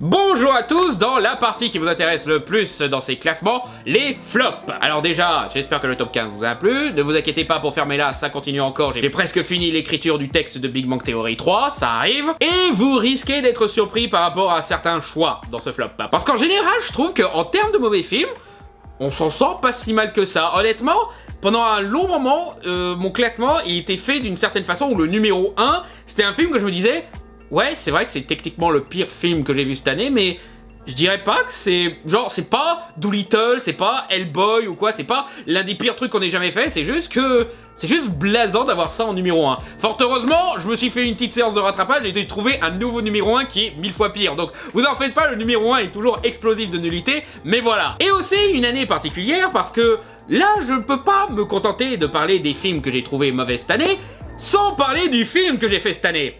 Bonjour à tous, dans la partie qui vous intéresse le plus dans ces classements, les flops. Alors déjà, j'espère que le top 15 vous a plu, ne vous inquiétez pas pour fermer là, ça continue encore, j'ai presque fini l'écriture du texte de Big Bang Theory 3, ça arrive, et vous risquez d'être surpris par rapport à certains choix dans ce flop. Parce qu'en général, je trouve qu'en termes de mauvais films, on s'en sort pas si mal que ça. Honnêtement, pendant un long moment, mon classement il était fait d'une certaine façon où le numéro 1, c'était un film que je me disais... Ouais, c'est vrai que c'est techniquement le pire film que j'ai vu cette année, mais je dirais pas que c'est... Genre, c'est pas Doolittle, c'est pas Hellboy ou quoi, c'est pas l'un des pires trucs qu'on ait jamais fait, c'est juste que... C'est juste blasant d'avoir ça en numéro 1. Fort heureusement, je me suis fait une petite séance de rattrapage et j'ai trouvé un nouveau numéro 1 qui est 1000 fois pire. Donc, vous en faites pas, le numéro 1 est toujours explosif de nullité, mais voilà. Et aussi, une année particulière parce que là, je ne peux pas me contenter de parler des films que j'ai trouvés mauvais cette année, sans parler du film que j'ai fait cette année.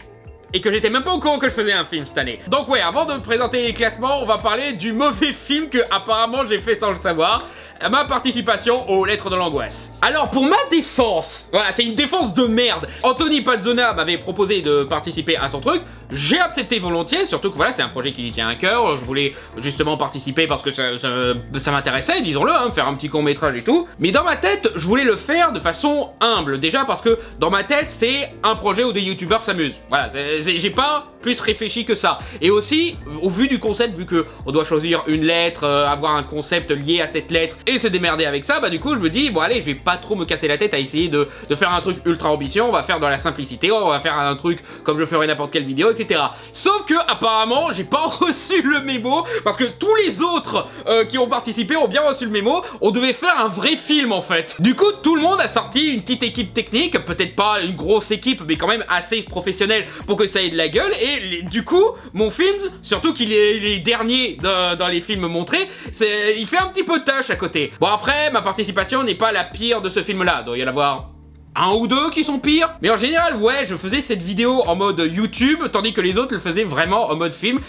Et que j'étais même pas au courant que je faisais un film cette année. Donc ouais, avant de me présenter les classements, on va parler du mauvais film que apparemment j'ai fait sans le savoir. Ma participation aux Lettres de l'Angoisse. Alors pour ma défense, voilà, c'est une défense de merde. Anthony Pazzona m'avait proposé de participer à son truc, j'ai accepté volontiers, surtout que voilà, c'est un projet qui lui tient à cœur. Je voulais justement participer parce que ça m'intéressait, disons-le, hein, faire un petit court-métrage et tout. Mais dans ma tête, je voulais le faire de façon humble. Déjà parce que dans ma tête, c'est un projet où des youtubeurs s'amusent. Voilà, j'ai pas plus réfléchi que ça. Et aussi, au vu du concept, vu que on doit choisir une lettre, avoir un concept lié à cette lettre et se démerder avec ça, bah du coup je me dis bon allez, je vais pas trop me casser la tête à essayer de faire un truc ultra ambitieux, on va faire dans la simplicité, on va faire un truc comme je ferais n'importe quelle vidéo, etc. Sauf que apparemment j'ai pas reçu le mémo, parce que tous les autres qui ont participé ont bien reçu le mémo, on devait faire un vrai film en fait. Du coup tout le monde a sorti une petite équipe technique, peut-être pas une grosse équipe mais quand même assez professionnelle pour que ça ait de la gueule, et du coup mon film, surtout qu'il est les derniers dans les films montrés, il fait un petit peu de tâche à côté. Bon après, ma participation n'est pas la pire de ce film-là, il doit y en avoir un ou deux qui sont pires. Mais en général, ouais, je faisais cette vidéo en mode YouTube, tandis que les autres le faisaient vraiment en mode film.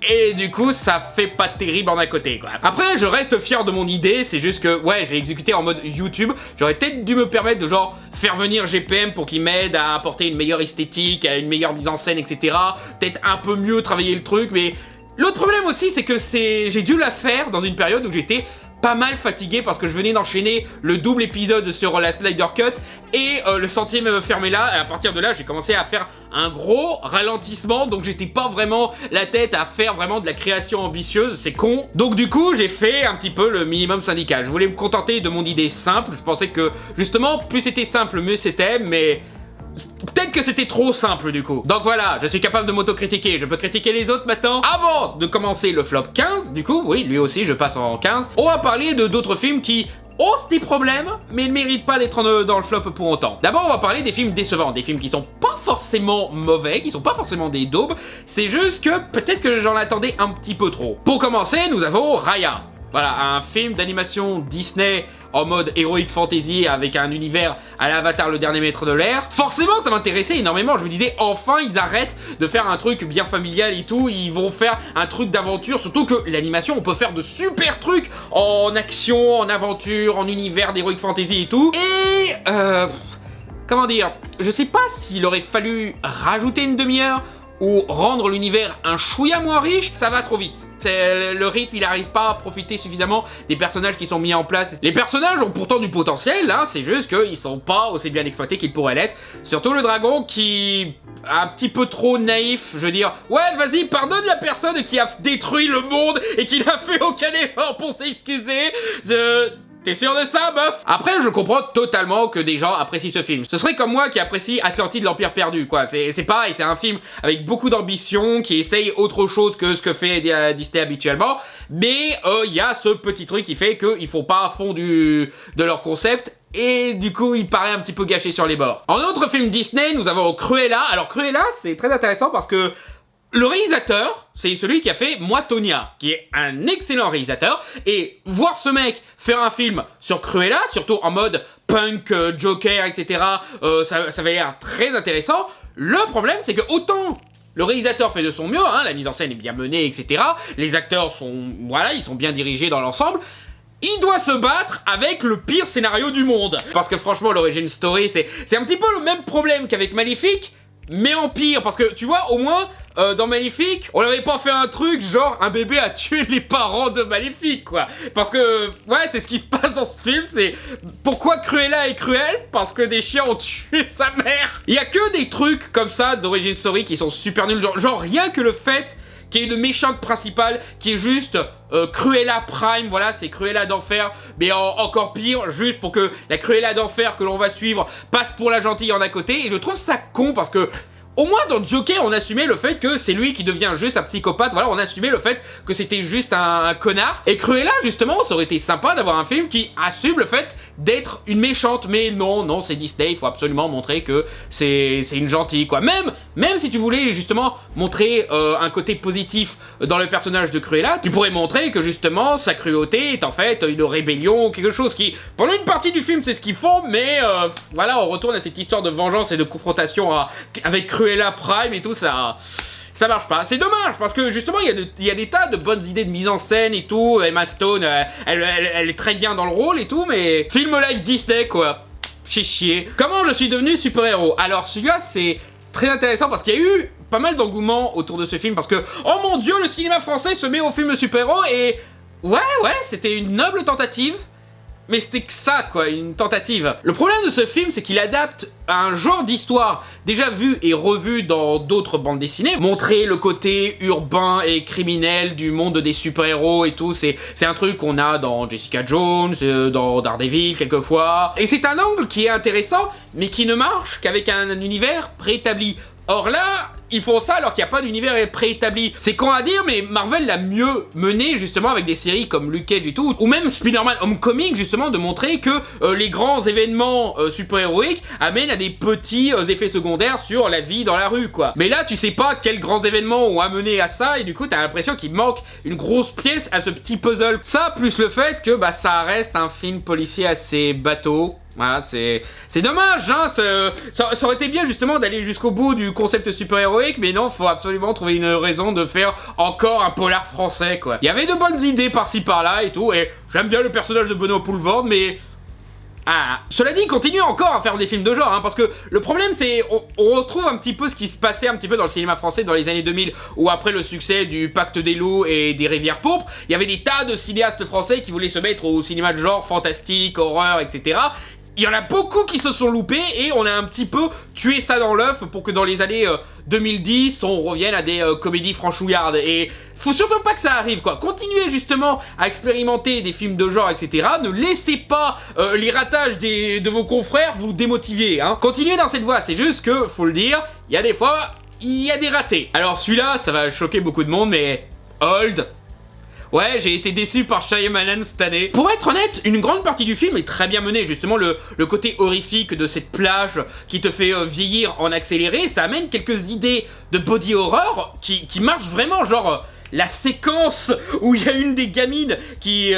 Et du coup, ça fait pas terrible en à côté, quoi. Après, je reste fier de mon idée, c'est juste que, ouais, je l'ai exécuté en mode YouTube. J'aurais peut-être dû me permettre de, genre, faire venir GPM pour qu'il m'aide à apporter une meilleure esthétique, une meilleure mise en scène, etc. Peut-être un peu mieux travailler le truc, mais... L'autre problème aussi, c'est que j'ai dû la faire dans une période où j'étais pas mal fatigué parce que je venais d'enchaîner le double épisode sur la Snyder Cut et le sentier me fermait là, et à partir de là j'ai commencé à faire un gros ralentissement, donc j'étais pas vraiment la tête à faire vraiment de la création ambitieuse, c'est con. Donc du coup j'ai fait un petit peu le minimum syndical, je voulais me contenter de mon idée simple, je pensais que justement plus c'était simple mieux c'était, mais... peut-être que c'était trop simple du coup. Donc voilà, je suis capable de m'autocritiquer, je peux critiquer les autres maintenant. Avant de commencer le flop 15, du coup, oui, lui aussi je passe en 15, on va parler de d'autres films qui ont des problèmes, mais ne méritent pas d'être dans le flop pour autant. D'abord, on va parler des films décevants, des films qui sont pas forcément mauvais, qui sont pas forcément des daubes, c'est juste que peut-être que j'en attendais un petit peu trop. Pour commencer, nous avons Raya. Voilà, un film d'animation Disney en mode Heroic Fantasy avec un univers à l'Avatar le dernier maître de l'air. Forcément, ça m'intéressait énormément. Je me disais, enfin, ils arrêtent de faire un truc bien familial et tout. Ils vont faire un truc d'aventure. Surtout que l'animation, on peut faire de super trucs en action, en aventure, en univers d'Heroic Fantasy et tout. Et... comment dire, je sais pas s'il aurait fallu rajouter une demi-heure ou rendre l'univers un chouïa moins riche, ça va trop vite. Le rythme, il n'arrive pas à profiter suffisamment des personnages qui sont mis en place. Les personnages ont pourtant du potentiel, hein, c'est juste qu'ils sont pas aussi bien exploités qu'ils pourraient l'être. Surtout le dragon qui est un petit peu trop naïf, je veux dire, ouais, vas-y, pardonne la personne qui a détruit le monde et qui n'a fait aucun effort pour s'excuser. T'es sûr de ça, meuf? Après, je comprends totalement que des gens apprécient ce film. Ce serait comme moi qui apprécie Atlantide, l'Empire perdu, quoi. C'est pareil, c'est un film avec beaucoup d'ambition, qui essaye autre chose que ce que fait Disney habituellement. Mais il y a ce petit truc qui fait qu'ils font pas à fond de leur concept. Et du coup, il paraît un petit peu gâché sur les bords. En autre film Disney, nous avons Cruella. Alors Cruella, c'est très intéressant parce que le réalisateur, c'est celui qui a fait Moi, Tonya, qui est un excellent réalisateur. Et voir ce mec faire un film sur Cruella, surtout en mode punk, Joker, etc., ça avait l'air très intéressant. Le problème, c'est que autant le réalisateur fait de son mieux, hein, la mise en scène est bien menée, etc., les acteurs sont, voilà, ils sont bien dirigés dans l'ensemble, il doit se battre avec le pire scénario du monde. Parce que franchement, l'origin story, c'est un petit peu le même problème qu'avec Maléfique, mais en pire, parce que tu vois, au moins, dans Maléfique, on n'avait pas fait un truc genre un bébé a tué les parents de Maléfique, quoi. Parce que, ouais, c'est ce qui se passe dans ce film, c'est pourquoi Cruella est cruelle? Parce que des chiens ont tué sa mère. Il y a que des trucs comme ça d'origine story qui sont super nuls, genre rien que le fait qu'il y ait une méchante principale qui est juste Cruella Prime, voilà, c'est Cruella d'enfer, mais encore pire, juste pour que la Cruella d'enfer que l'on va suivre passe pour la gentille en à côté, et je trouve ça con parce que au moins dans Joker, on assumait le fait que c'est lui qui devient juste un psychopathe, voilà, on assumait le fait que c'était juste un connard. Et Cruella, justement, ça aurait été sympa d'avoir un film qui assume le fait d'être une méchante, mais non, c'est Disney, il faut absolument montrer que c'est une gentille, quoi. Même si tu voulais, justement, montrer un côté positif dans le personnage de Cruella, tu pourrais montrer que, justement, sa cruauté est en fait une rébellion, quelque chose qui, pendant une partie du film, c'est ce qu'ils font, mais voilà, on retourne à cette histoire de vengeance et de confrontation avec Cruella Prime et tout, ça marche pas. C'est dommage, parce que justement, il y a des tas de bonnes idées de mise en scène et tout. Emma Stone, elle est très bien dans le rôle et tout, mais film live Disney, quoi. Chier. Comment je suis devenu super-héros? Alors, celui-là, c'est très intéressant parce qu'il y a eu pas mal d'engouement autour de ce film, parce que, oh mon dieu, le cinéma français se met au film de super-héros, et ouais, c'était une noble tentative. Mais c'était que ça, quoi, une tentative. Le problème de ce film, c'est qu'il adapte un genre d'histoire déjà vu et revu dans d'autres bandes dessinées. Montrer le côté urbain et criminel du monde des super-héros et tout, c'est un truc qu'on a dans Jessica Jones, dans Daredevil quelquefois. Et c'est un angle qui est intéressant, mais qui ne marche qu'avec un univers préétabli. Or là, ils font ça alors qu'il n'y a pas d'univers préétabli. C'est con à dire, mais Marvel l'a mieux mené justement avec des séries comme Luke Cage et tout, ou même Spider-Man Homecoming, justement, de montrer que les grands événements super-héroïques amènent à des petits effets secondaires sur la vie dans la rue, quoi. Mais là, tu sais pas quels grands événements ont amené à ça, et du coup, t'as l'impression qu'il manque une grosse pièce à ce petit puzzle. Ça, plus le fait que bah ça reste un film policier assez bateau. Voilà, c'est dommage, hein, ça aurait été bien justement d'aller jusqu'au bout du concept super-héroïque, mais non, faut absolument trouver une raison de faire encore un polar français, quoi. Il y avait de bonnes idées par-ci par-là et tout, et j'aime bien le personnage de Benoît Poulvord, mais... Cela dit, continue encore à faire des films de genre, hein, parce que le problème c'est, on retrouve un petit peu ce qui se passait un petit peu dans le cinéma français dans les années 2000, où après le succès du Pacte des loups et des Rivières pourpres, il y avait des tas de cinéastes français qui voulaient se mettre au cinéma de genre, fantastique, horreur, etc. Il y en a beaucoup qui se sont loupés et on a un petit peu tué ça dans l'œuf pour que dans les années 2010, on revienne à des comédies franchouillardes. Et faut surtout pas que ça arrive, quoi. Continuez justement à expérimenter des films de genre, etc. Ne laissez pas les ratages de vos confrères vous démotiver, hein. Continuez dans cette voie, c'est juste que, faut le dire, il y a des fois, il y a des ratés. Alors celui-là, ça va choquer beaucoup de monde, mais Old... Ouais, j'ai été déçu par Shyamalan cette année. Pour être honnête, une grande partie du film est très bien menée. Justement, le côté horrifique de cette plage qui te fait vieillir en accéléré, ça amène quelques idées de body horror qui marchent vraiment, genre... la séquence où il y a une des gamines qui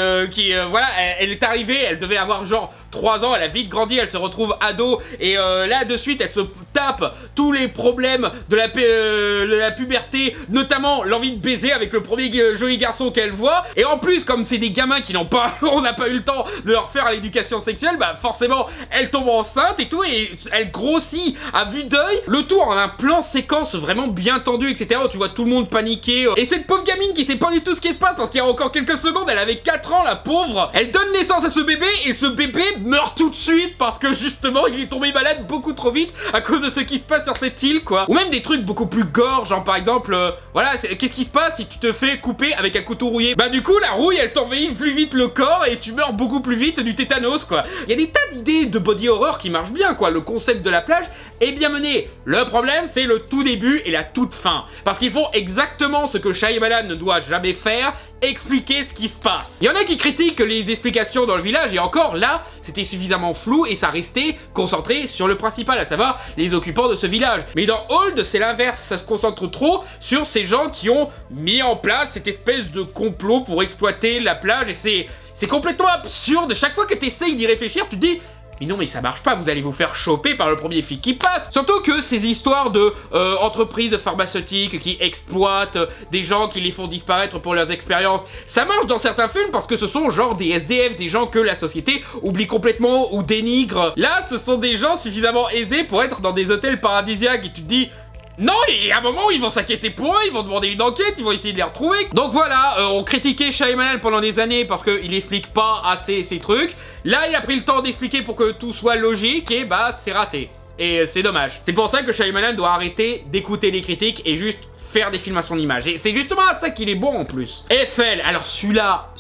voilà, elle est arrivée, elle devait avoir genre 3 ans, elle a vite grandi, elle se retrouve ado, et là de suite elle se tape tous les problèmes de la puberté, notamment l'envie de baiser avec le premier joli garçon qu'elle voit, et en plus comme c'est des gamins qui n'ont pas, on n'a pas eu le temps de leur faire l'éducation sexuelle, bah forcément elle tombe enceinte et tout, et elle grossit à vue d'œil, le tout en un plan séquence vraiment bien tendu, etc. Tu vois tout le monde paniquer, et cette pauvre gamine qui sait pas du tout ce qui se passe parce qu'il y a encore quelques secondes elle avait 4 ans, la pauvre, elle donne naissance à ce bébé et ce bébé meurt tout de suite parce que justement il est tombé malade beaucoup trop vite à cause de ce qui se passe sur cette île, quoi. Ou même des trucs beaucoup plus gore, genre par exemple voilà, qu'est-ce qui se passe si tu te fais couper avec un couteau rouillé? Bah du coup la rouille elle t'envahit plus vite le corps et tu meurs beaucoup plus vite du tétanos, quoi. Il y a des tas d'idées de body horror qui marchent bien, quoi. Le concept de la plage est bien mené. Le problème c'est le tout début et la toute fin, parce qu'ils font exactement ce que Shyamalan ne doit jamais faire, expliquer ce qui se passe. Il y en a qui critiquent les explications dans le village, et encore là, c'était suffisamment flou et ça restait concentré sur le principal, à savoir les occupants de ce village. Mais dans Old, c'est l'inverse, ça se concentre trop sur ces gens qui ont mis en place cette espèce de complot pour exploiter la plage, et c'est complètement absurde. Chaque fois que tu essayes d'y réfléchir, tu te dis... Mais non, mais ça marche pas, vous allez vous faire choper par le premier flic qui passe. Surtout que ces histoires de entreprises pharmaceutiques qui exploitent des gens, qui les font disparaître pour leurs expériences, ça marche dans certains films parce que ce sont genre des SDF, des gens que la société oublie complètement ou dénigre. Là, ce sont des gens suffisamment aisés pour être dans des hôtels paradisiaques et tu te dis... Non, et à un moment, ils vont s'inquiéter pour eux, ils vont demander une enquête, ils vont essayer de les retrouver. Donc voilà, on critiquait Shyamalan pendant des années parce qu'il explique pas assez ces trucs. Là, il a pris le temps d'expliquer pour que tout soit logique et bah, c'est raté. Et c'est dommage. C'est pour ça que Shyamalan doit arrêter d'écouter les critiques et juste faire des films à son image. Et c'est justement à ça qu'il est bon en plus. Eiffel, alors celui-là,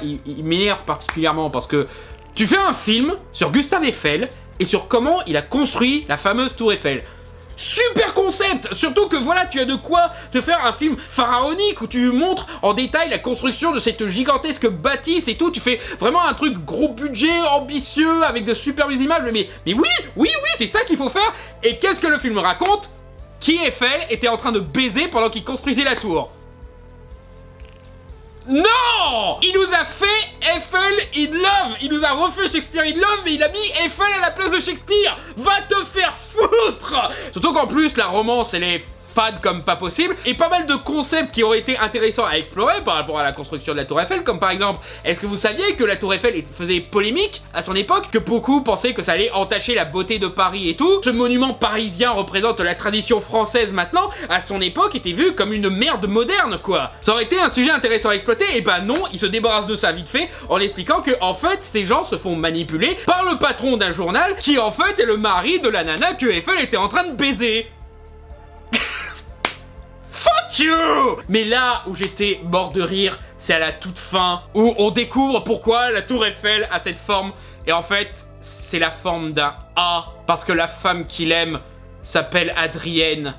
il m'énerve particulièrement parce que tu fais un film sur Gustave Eiffel et sur comment il a construit la fameuse tour Eiffel. Super concept! Surtout que voilà, tu as de quoi te faire un film pharaonique où tu montres en détail la construction de cette gigantesque bâtisse et tout. Tu fais vraiment un truc gros budget, ambitieux, avec de superbes images. Mais oui, c'est ça qu'il faut faire. Et qu'est-ce que le film raconte? Qu'Eiffel était en train de baiser pendant qu'il construisait la tour. Non! Il nous a fait Eiffel in Love. Il nous a refait Shakespeare in Love, mais il a mis Eiffel à la place de Shakespeare. Va te faire foutre! Surtout qu'en plus, la romance, elle est fade comme pas possible, et pas mal de concepts qui auraient été intéressants à explorer par rapport à la construction de la tour Eiffel, comme par exemple, est-ce que vous saviez que la tour Eiffel faisait polémique à son époque, que beaucoup pensaient que ça allait entacher la beauté de Paris et tout? Ce monument parisien représente la tradition française maintenant, à son époque était vu comme une merde moderne quoi. Ça aurait été un sujet intéressant à exploiter, et bah non, il se débarrasse de ça vite fait en expliquant que en fait ces gens se font manipuler par le patron d'un journal qui en fait est le mari de la nana que Eiffel était en train de baiser. Fuck you! Mais là où j'étais mort de rire, c'est à la toute fin, où on découvre pourquoi la tour Eiffel a cette forme. Et en fait, c'est la forme d'un A, parce que la femme qu'il aime s'appelle Adrienne.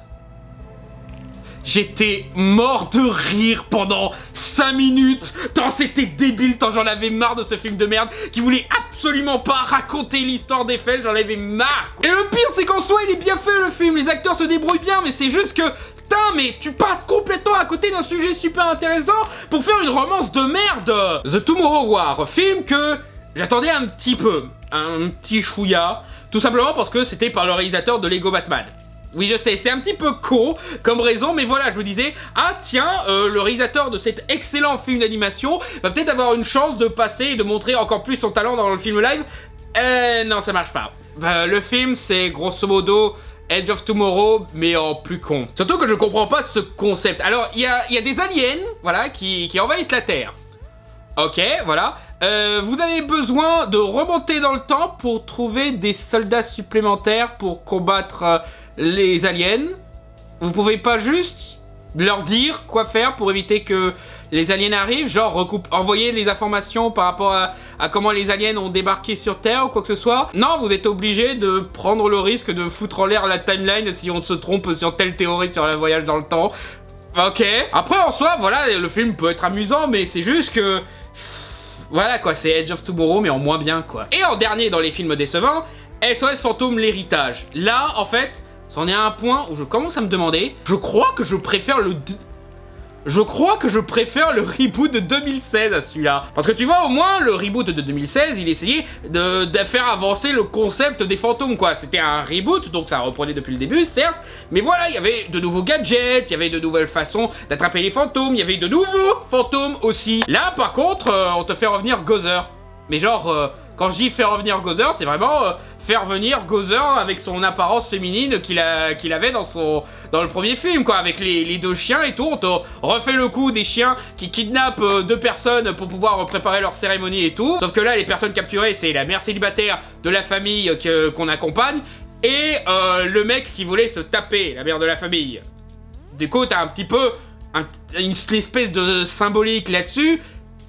J'étais mort de rire pendant 5 minutes, tant c'était débile, tant j'en avais marre de ce film de merde qui voulait absolument pas raconter l'histoire d'Eiffel, j'en avais marre. Et le pire, c'est qu'en soi, il est bien fait le film, les acteurs se débrouillent bien, mais c'est juste que... Putain, mais tu passes complètement à côté d'un sujet super intéressant pour faire une romance de merde. The Tomorrow War, film que j'attendais un petit peu, un petit chouïa, tout simplement parce que c'était par le réalisateur de Lego Batman. Oui, je sais, c'est un petit peu con comme raison, mais voilà, je me disais, ah tiens, le réalisateur de cet excellent film d'animation va peut-être avoir une chance de passer et de montrer encore plus son talent dans le film live. Non, ça marche pas. Le film, c'est grosso modo Edge of Tomorrow, mais en plus con. Surtout que je comprends pas ce concept. Alors, il y a des aliens, voilà, qui envahissent la Terre. Ok, voilà. Vous avez besoin de remonter dans le temps pour trouver des soldats supplémentaires pour combattre les aliens. Vous pouvez pas juste leur dire quoi faire pour éviter que les aliens arrivent, genre envoyer les informations par rapport à comment les aliens ont débarqué sur Terre ou quoi que ce soit. Non, vous êtes obligé de prendre le risque de foutre en l'air la timeline si on se trompe sur telle théorie sur le voyage dans le temps. Ok. Après, en soi, voilà, le film peut être amusant, mais c'est juste que... Voilà quoi, c'est Edge of Tomorrow, mais en moins bien quoi. Et en dernier dans les films décevants, SOS Fantôme l'héritage. Là, en fait, c'en est à un point où je commence à me demander, je crois que je préfère le reboot de 2016 à celui-là. Parce que tu vois, au moins, le reboot de 2016, il essayait de faire avancer le concept des fantômes, quoi. C'était un reboot, donc ça reprenait depuis le début, certes. Mais voilà, il y avait de nouveaux gadgets, il y avait de nouvelles façons d'attraper les fantômes, il y avait de nouveaux fantômes aussi. Là, par contre, on te fait revenir Gozer. Mais genre... quand je dis faire revenir Gozer, c'est vraiment faire venir Gozer avec son apparence féminine qu'il avait dans le premier film, quoi, avec les deux chiens et tout. On te refait le coup des chiens qui kidnappent deux personnes pour pouvoir préparer leur cérémonie et tout. Sauf que là, les personnes capturées, c'est la mère célibataire de la famille qu'on accompagne et le mec qui voulait se taper la mère de la famille. Du coup, t'as un petit peu une espèce de symbolique là-dessus,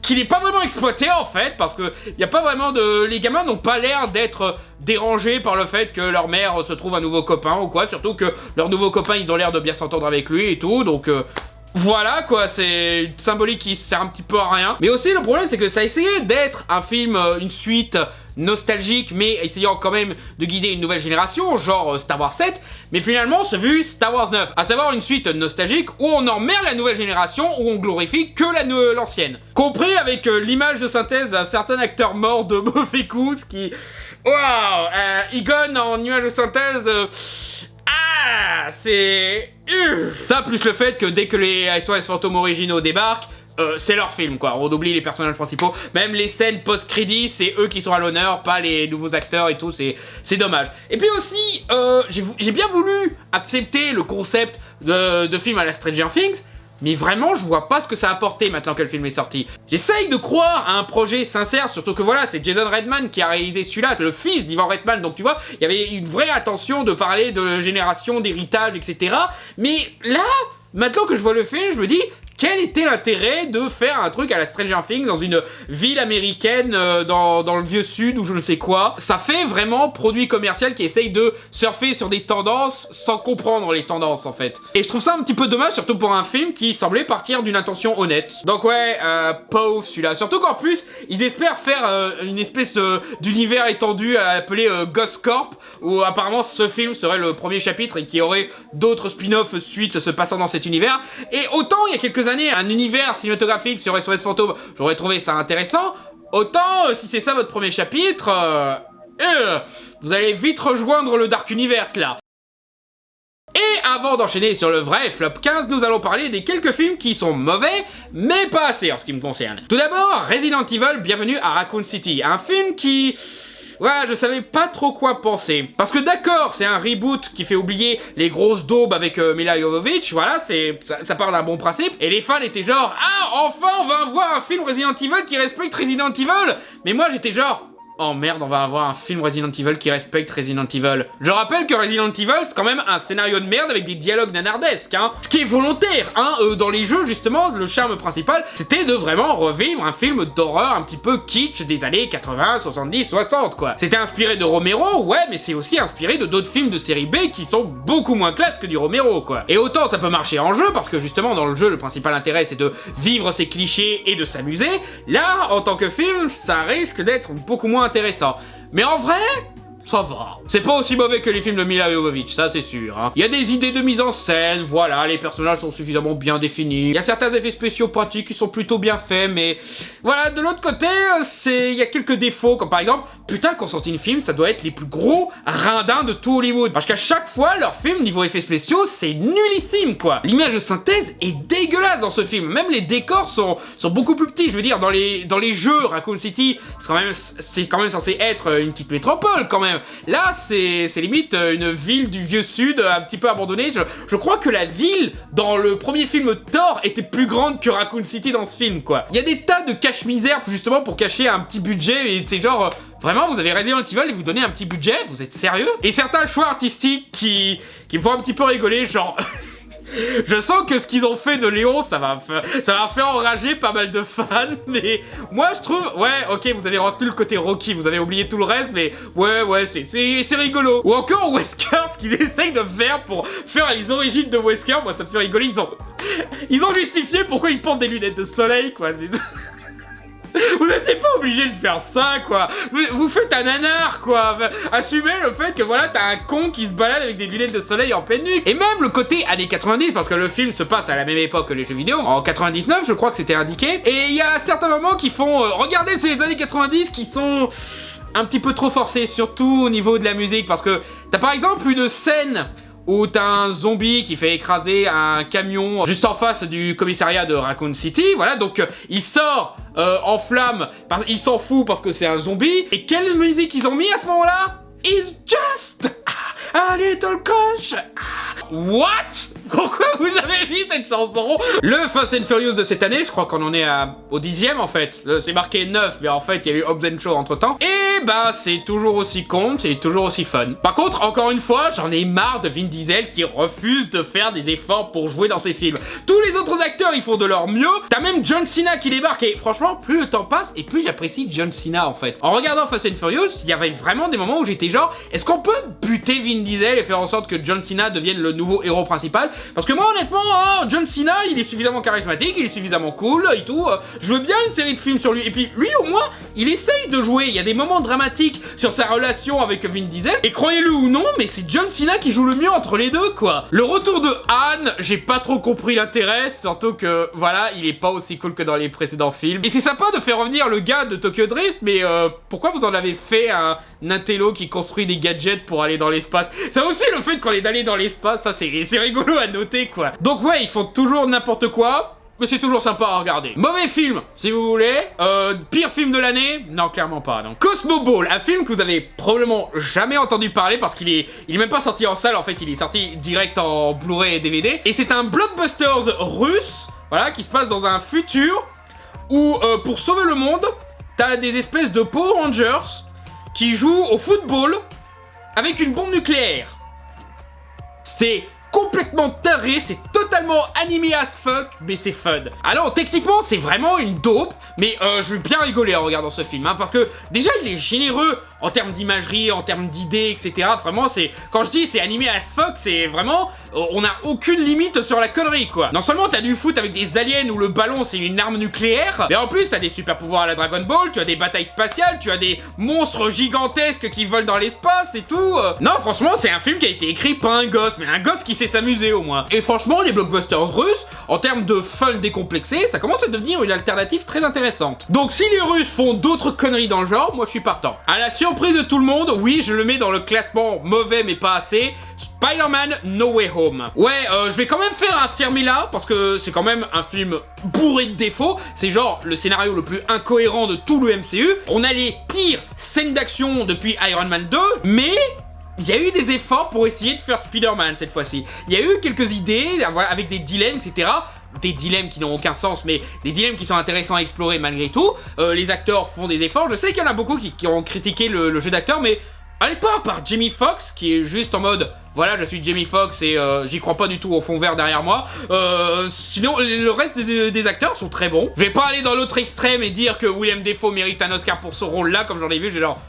qui n'est pas vraiment exploité en fait, parce que y a pas vraiment de... Les gamins n'ont pas l'air d'être dérangés par le fait que leur mère se trouve un nouveau copain ou quoi, surtout que leur nouveau copain, ils ont l'air de bien s'entendre avec lui et tout, donc... Voilà quoi, c'est une symbolique qui sert un petit peu à rien. Mais aussi le problème c'est que ça a essayé d'être un film, une suite nostalgique, mais essayant quand même de guider une nouvelle génération, genre Star Wars 7, mais finalement ce fut Star Wars 9, à savoir une suite nostalgique où on emmerde la nouvelle génération, où on glorifie que l'ancienne. Compris avec l'image de synthèse d'un certain acteur mort de mauvais goût, ce qui... Waouh, Egon en image de synthèse... c'est... Ça, plus le fait que dès que les SOS Fantômes originaux débarquent, c'est leur film quoi, on oublie les personnages principaux, même les scènes post-crédits, c'est eux qui sont à l'honneur, pas les nouveaux acteurs et tout, c'est dommage. Et puis aussi, j'ai bien voulu accepter le concept de film à la Stranger Things, mais vraiment je vois pas ce que ça a apporté maintenant que le film est sorti. J'essaye de croire à un projet sincère, surtout que voilà, c'est Jason Reitman qui a réalisé celui-là, le fils d'Ivan Reitman, donc tu vois, il y avait une vraie attention de parler de génération, d'héritage, etc. Mais là, maintenant que je vois le film, je me dis... Quel était l'intérêt de faire un truc à la Stranger Things dans une ville américaine dans le vieux sud ou je ne sais quoi? Ça fait vraiment produit commercial qui essaye de surfer sur des tendances sans comprendre les tendances en fait. Et je trouve ça un petit peu dommage, surtout pour un film qui semblait partir d'une intention honnête. Donc ouais, pauvre celui-là. Surtout qu'en plus, ils espèrent faire une espèce d'univers étendu appelé Ghost Corp, où apparemment ce film serait le premier chapitre et qu'il y aurait d'autres spin-offs suite se passant dans cet univers. Et autant il y a quelques années, un univers cinématographique sur SOS Fantôme, j'aurais trouvé ça intéressant. Autant, si c'est ça votre premier chapitre, vous allez vite rejoindre le Dark Universe là. Et avant d'enchaîner sur le vrai flop 15, nous allons parler des quelques films qui sont mauvais, mais pas assez en ce qui me concerne. Tout d'abord, Resident Evil, Bienvenue à Raccoon City, un film qui... Voilà, je savais pas trop quoi penser. Parce que d'accord, c'est un reboot qui fait oublier les grosses daubes avec Mila Jovovich, voilà, ça part d'un bon principe. Et les fans étaient genre, ah, enfin on va avoir un film Resident Evil qui respecte Resident Evil. Mais moi j'étais genre... Oh merde, on va avoir un film Resident Evil qui respecte Resident Evil. Je rappelle que Resident Evil, c'est quand même un scénario de merde avec des dialogues nanardesques, hein. Ce qui est volontaire, hein. Dans les jeux, justement, le charme principal, c'était de vraiment revivre un film d'horreur un petit peu kitsch des années 80, 70, 60, quoi. C'était inspiré de Romero, ouais, mais c'est aussi inspiré de d'autres films de série B qui sont beaucoup moins classe que du Romero, quoi. Et autant ça peut marcher en jeu, parce que justement, dans le jeu, le principal intérêt, c'est de vivre ses clichés et de s'amuser. Là, en tant que film, ça risque d'être beaucoup moins intéressant. Mais en vrai, ça va. C'est pas aussi mauvais que les films de Mila Jovovich, ça c'est sûr, hein. Il y a des idées de mise en scène, voilà, les personnages sont suffisamment bien définis. Il y a certains effets spéciaux pratiques qui sont plutôt bien faits, mais voilà, de l'autre côté, il y a quelques défauts, comme par exemple, putain, quand sortit une film, ça doit être les plus gros rindins de tout Hollywood. Parce qu'à chaque fois, leur film, niveau effets spéciaux, c'est nullissime, quoi. L'image de synthèse est dégueulasse dans ce film. Même les décors sont beaucoup plus petits. Je veux dire, dans les jeux, Raccoon City, c'est quand même censé être une petite métropole, quand même. Là, c'est limite une ville du vieux sud, un petit peu abandonnée. Je crois que la ville, dans le premier film Thor, était plus grande que Raccoon City dans ce film, quoi. Il y a des tas de cache-misère, justement, pour cacher un petit budget, et c'est genre... Vraiment, vous avez Resident Evil et vous donnez un petit budget? Vous êtes sérieux? Et certains choix artistiques qui me font un petit peu rigoler, genre... Je sens que ce qu'ils ont fait de Léon, ça va faire enrager pas mal de fans, mais moi je trouve, ouais, ok, vous avez retenu le côté Rocky, vous avez oublié tout le reste, mais ouais, c'est rigolo. Ou encore Wesker, ce qu'ils essayent de faire pour faire les origines de Wesker, moi ça me fait rigoler, ils ont justifié pourquoi ils portent des lunettes de soleil, quoi. Vous n'étiez pas obligé de faire ça, quoi. Vous faites un nanar, quoi. Assumez le fait que voilà, t'as un con qui se balade avec des lunettes de soleil en pleine nuit. Et même le côté années 90, parce que le film se passe à la même époque que les jeux vidéo. En 99, je crois que c'était indiqué. Et il y a certains moments qui font... regardez, c'est les années 90 qui sont... un petit peu trop forcés, surtout au niveau de la musique. Parce que t'as par exemple une scène... où t'as un zombie qui fait écraser un camion juste en face du commissariat de Raccoon City, voilà, donc il sort en flammes, il s'en fout parce que c'est un zombie, et quelle musique ils ont mis à ce moment-là? It's just a little crush. What? Pourquoi vous avez mis cette chanson? Le Fast and Furious de cette année, je crois qu'on en est au 10e en fait. C'est marqué 9, mais en fait il y a eu Hobbs & Shaw entre temps. Et bah c'est toujours aussi con, c'est toujours aussi fun. Par contre, encore une fois, j'en ai marre de Vin Diesel qui refuse de faire des efforts pour jouer dans ses films. Tous les autres acteurs ils font de leur mieux. T'as même John Cena qui débarque et franchement, plus le temps passe et plus j'apprécie John Cena en fait. En regardant Fast and Furious, il y avait vraiment des moments où j'étais genre, est-ce qu'on peut buter Vin Diesel et faire en sorte que John Cena devienne le nouveau héros principal? Parce que moi honnêtement, John Cena il est suffisamment charismatique, il est suffisamment cool et tout, je veux bien une série de films sur lui, et puis lui au moins il essaye de jouer, il y a des moments dramatiques sur sa relation avec Vin Diesel, et croyez-le ou non, mais c'est John Cena qui joue le mieux entre les deux, quoi. Le retour de Han, j'ai pas trop compris l'intérêt, surtout que, voilà, il est pas aussi cool que dans les précédents films. Et c'est sympa de faire revenir le gars de Tokyo Drift, mais pourquoi vous en avez fait un intello qui construit des gadgets pour aller dans l'espace? Ça aussi, le fait qu'on est d'aller dans l'espace, ça c'est rigolo à noter, quoi. Donc ouais, ils font toujours n'importe quoi, mais c'est toujours sympa à regarder. Mauvais film, si vous voulez. Pire film de l'année? Non, clairement pas, non. Cosmo Ball, un film que vous avez probablement jamais entendu parler parce qu'il est même pas sorti en salle, en fait, il est sorti direct en Blu-ray et DVD. Et c'est un blockbuster russe, voilà, qui se passe dans un futur où, pour sauver le monde, t'as des espèces de Power Rangers qui jouent au football avec une bombe nucléaire. C'est complètement taré, c'est totalement animé as fuck, mais c'est fun. Alors techniquement c'est vraiment une dope, mais je vais bien rigoler en regardant ce film, hein, parce que déjà il est généreux en termes d'imagerie, en termes d'idées, etc. Vraiment c'est, quand je dis c'est animé as fuck, c'est vraiment, on a aucune limite sur la connerie, quoi. Non seulement t'as du foot avec des aliens où le ballon c'est une arme nucléaire, mais en plus t'as des super pouvoirs à la Dragon Ball, tu as des batailles spatiales, tu as des monstres gigantesques qui volent dans l'espace et tout. Non franchement c'est un film qui a été écrit par un gosse, mais un gosse qui sait s'amuser au moins. Et franchement les blockbusters russes, en termes de fun décomplexé, ça commence à devenir une alternative très intéressante. Donc si les Russes font d'autres conneries dans le genre, moi je suis partant. À la surprise de tout le monde, oui je le mets dans le classement mauvais mais pas assez, Spider-Man No Way Home. Ouais, je vais quand même faire affirmer là, parce que c'est quand même un film bourré de défauts, c'est genre le scénario le plus incohérent de tout le MCU, on a les pires scènes d'action depuis Iron Man 2, mais il y a eu des efforts pour essayer de faire Spider-Man cette fois-ci. Il y a eu quelques idées avec des dilemmes, etc. Des dilemmes qui n'ont aucun sens, mais des dilemmes qui sont intéressants à explorer malgré tout. Les acteurs font des efforts. Je sais qu'il y en a beaucoup qui ont critiqué le jeu d'acteur, mais allez pas à part Jamie Foxx, qui est juste en mode voilà, je suis Jamie Foxx et j'y crois pas du tout au fond vert derrière moi. Sinon, le reste des acteurs sont très bons. Je vais pas aller dans l'autre extrême et dire que Willem Dafoe mérite un Oscar pour ce rôle-là, comme j'en ai vu, j'ai genre...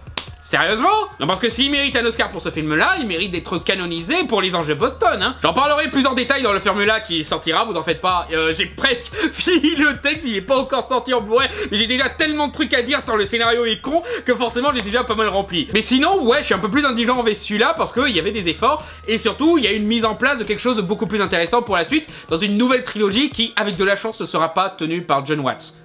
Sérieusement? Non, parce que s'il mérite un Oscar pour ce film-là, il mérite d'être canonisé pour les Anges de Boston, hein. J'en parlerai plus en détail dans le Formula qui sortira, vous en faites pas. J'ai presque fini le texte, il est pas encore sorti en Blu-ray, mais j'ai déjà tellement de trucs à dire tant le scénario est con que forcément j'ai déjà pas mal rempli. Mais sinon, ouais, je suis un peu plus indulgent envers celui-là parce qu'il y avait des efforts et surtout, il y a une mise en place de quelque chose de beaucoup plus intéressant pour la suite dans une nouvelle trilogie qui, avec de la chance, ne sera pas tenue par John Watts.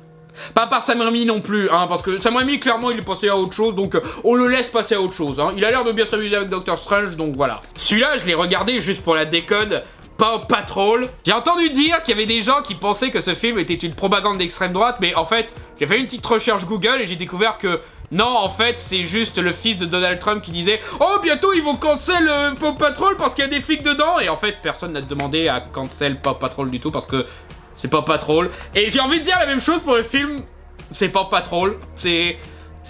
Pas par Sam Raimi non plus, hein, parce que Sam Raimi, clairement, il est passé à autre chose, donc on le laisse passer à autre chose. Hein. Il a l'air de bien s'amuser avec Doctor Strange, donc voilà. Celui-là, je l'ai regardé juste pour la déconne, Paw Patrol. J'ai entendu dire qu'il y avait des gens qui pensaient que ce film était une propagande d'extrême droite, mais en fait, j'ai fait une petite recherche Google et j'ai découvert que non, en fait, c'est juste le fils de Donald Trump qui disait « Oh, bientôt, ils vont cancel Paw Patrol parce qu'il y a des flics dedans !» Et en fait, personne n'a demandé à cancel Paw Patrol du tout parce que c'est Paw Patrol. Et j'ai envie de dire la même chose pour le film, c'est Paw Patrol. C'est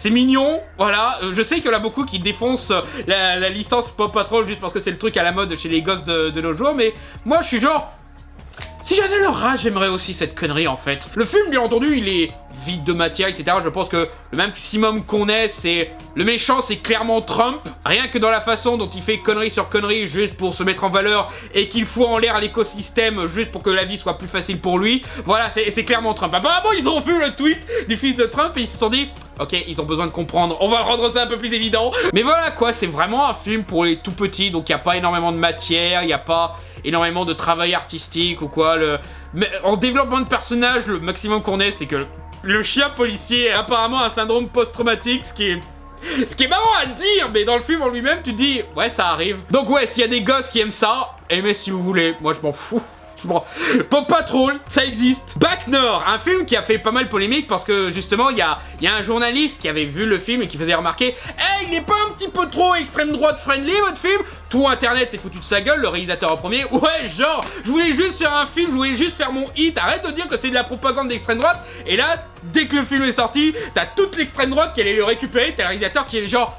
mignon, voilà. Je sais qu'il y en a beaucoup qui défoncent la licence Paw Patrol juste parce que c'est le truc à la mode chez les gosses de nos jours, mais moi je suis genre... Si j'avais leur âge, j'aimerais aussi cette connerie en fait. Le film, bien entendu, il est vide de matière, etc. Je pense que le maximum qu'on ait, c'est... Le méchant, c'est clairement Trump. Rien que dans la façon dont il fait connerie sur connerie juste pour se mettre en valeur et qu'il fout en l'air l'écosystème juste pour que la vie soit plus facile pour lui. Voilà, c'est clairement Trump. Apparemment, ils ont vu le tweet du fils de Trump et ils se sont dit... Ok, ils ont besoin de comprendre, on va rendre ça un peu plus évident. Mais voilà quoi, c'est vraiment un film pour les tout petits, donc il n'y a pas énormément de matière, il n'y a pas énormément de travail artistique ou quoi. Mais en développement de personnage, le maximum qu'on ait, c'est que le chien policier a apparemment un syndrome post-traumatique, ce qui est marrant à dire, mais dans le film en lui-même, tu te dis, ouais, ça arrive. Donc ouais, s'il y a des gosses qui aiment ça, aimez si vous voulez, moi je m'en fous. Paw Patrol, ça existe. Back North, un film qui a fait pas mal polémique parce que justement il y a un journaliste qui avait vu le film et qui faisait remarquer il est pas un petit peu trop extrême droite friendly votre film? Tout internet s'est foutu de sa gueule, le réalisateur en premier. Ouais, genre, je voulais juste faire un film, je voulais juste faire mon hit, arrête de dire que c'est de la propagande d'extrême droite. Et là, dès que le film est sorti, t'as toute l'extrême droite qui allait le récupérer, t'as le réalisateur qui est genre...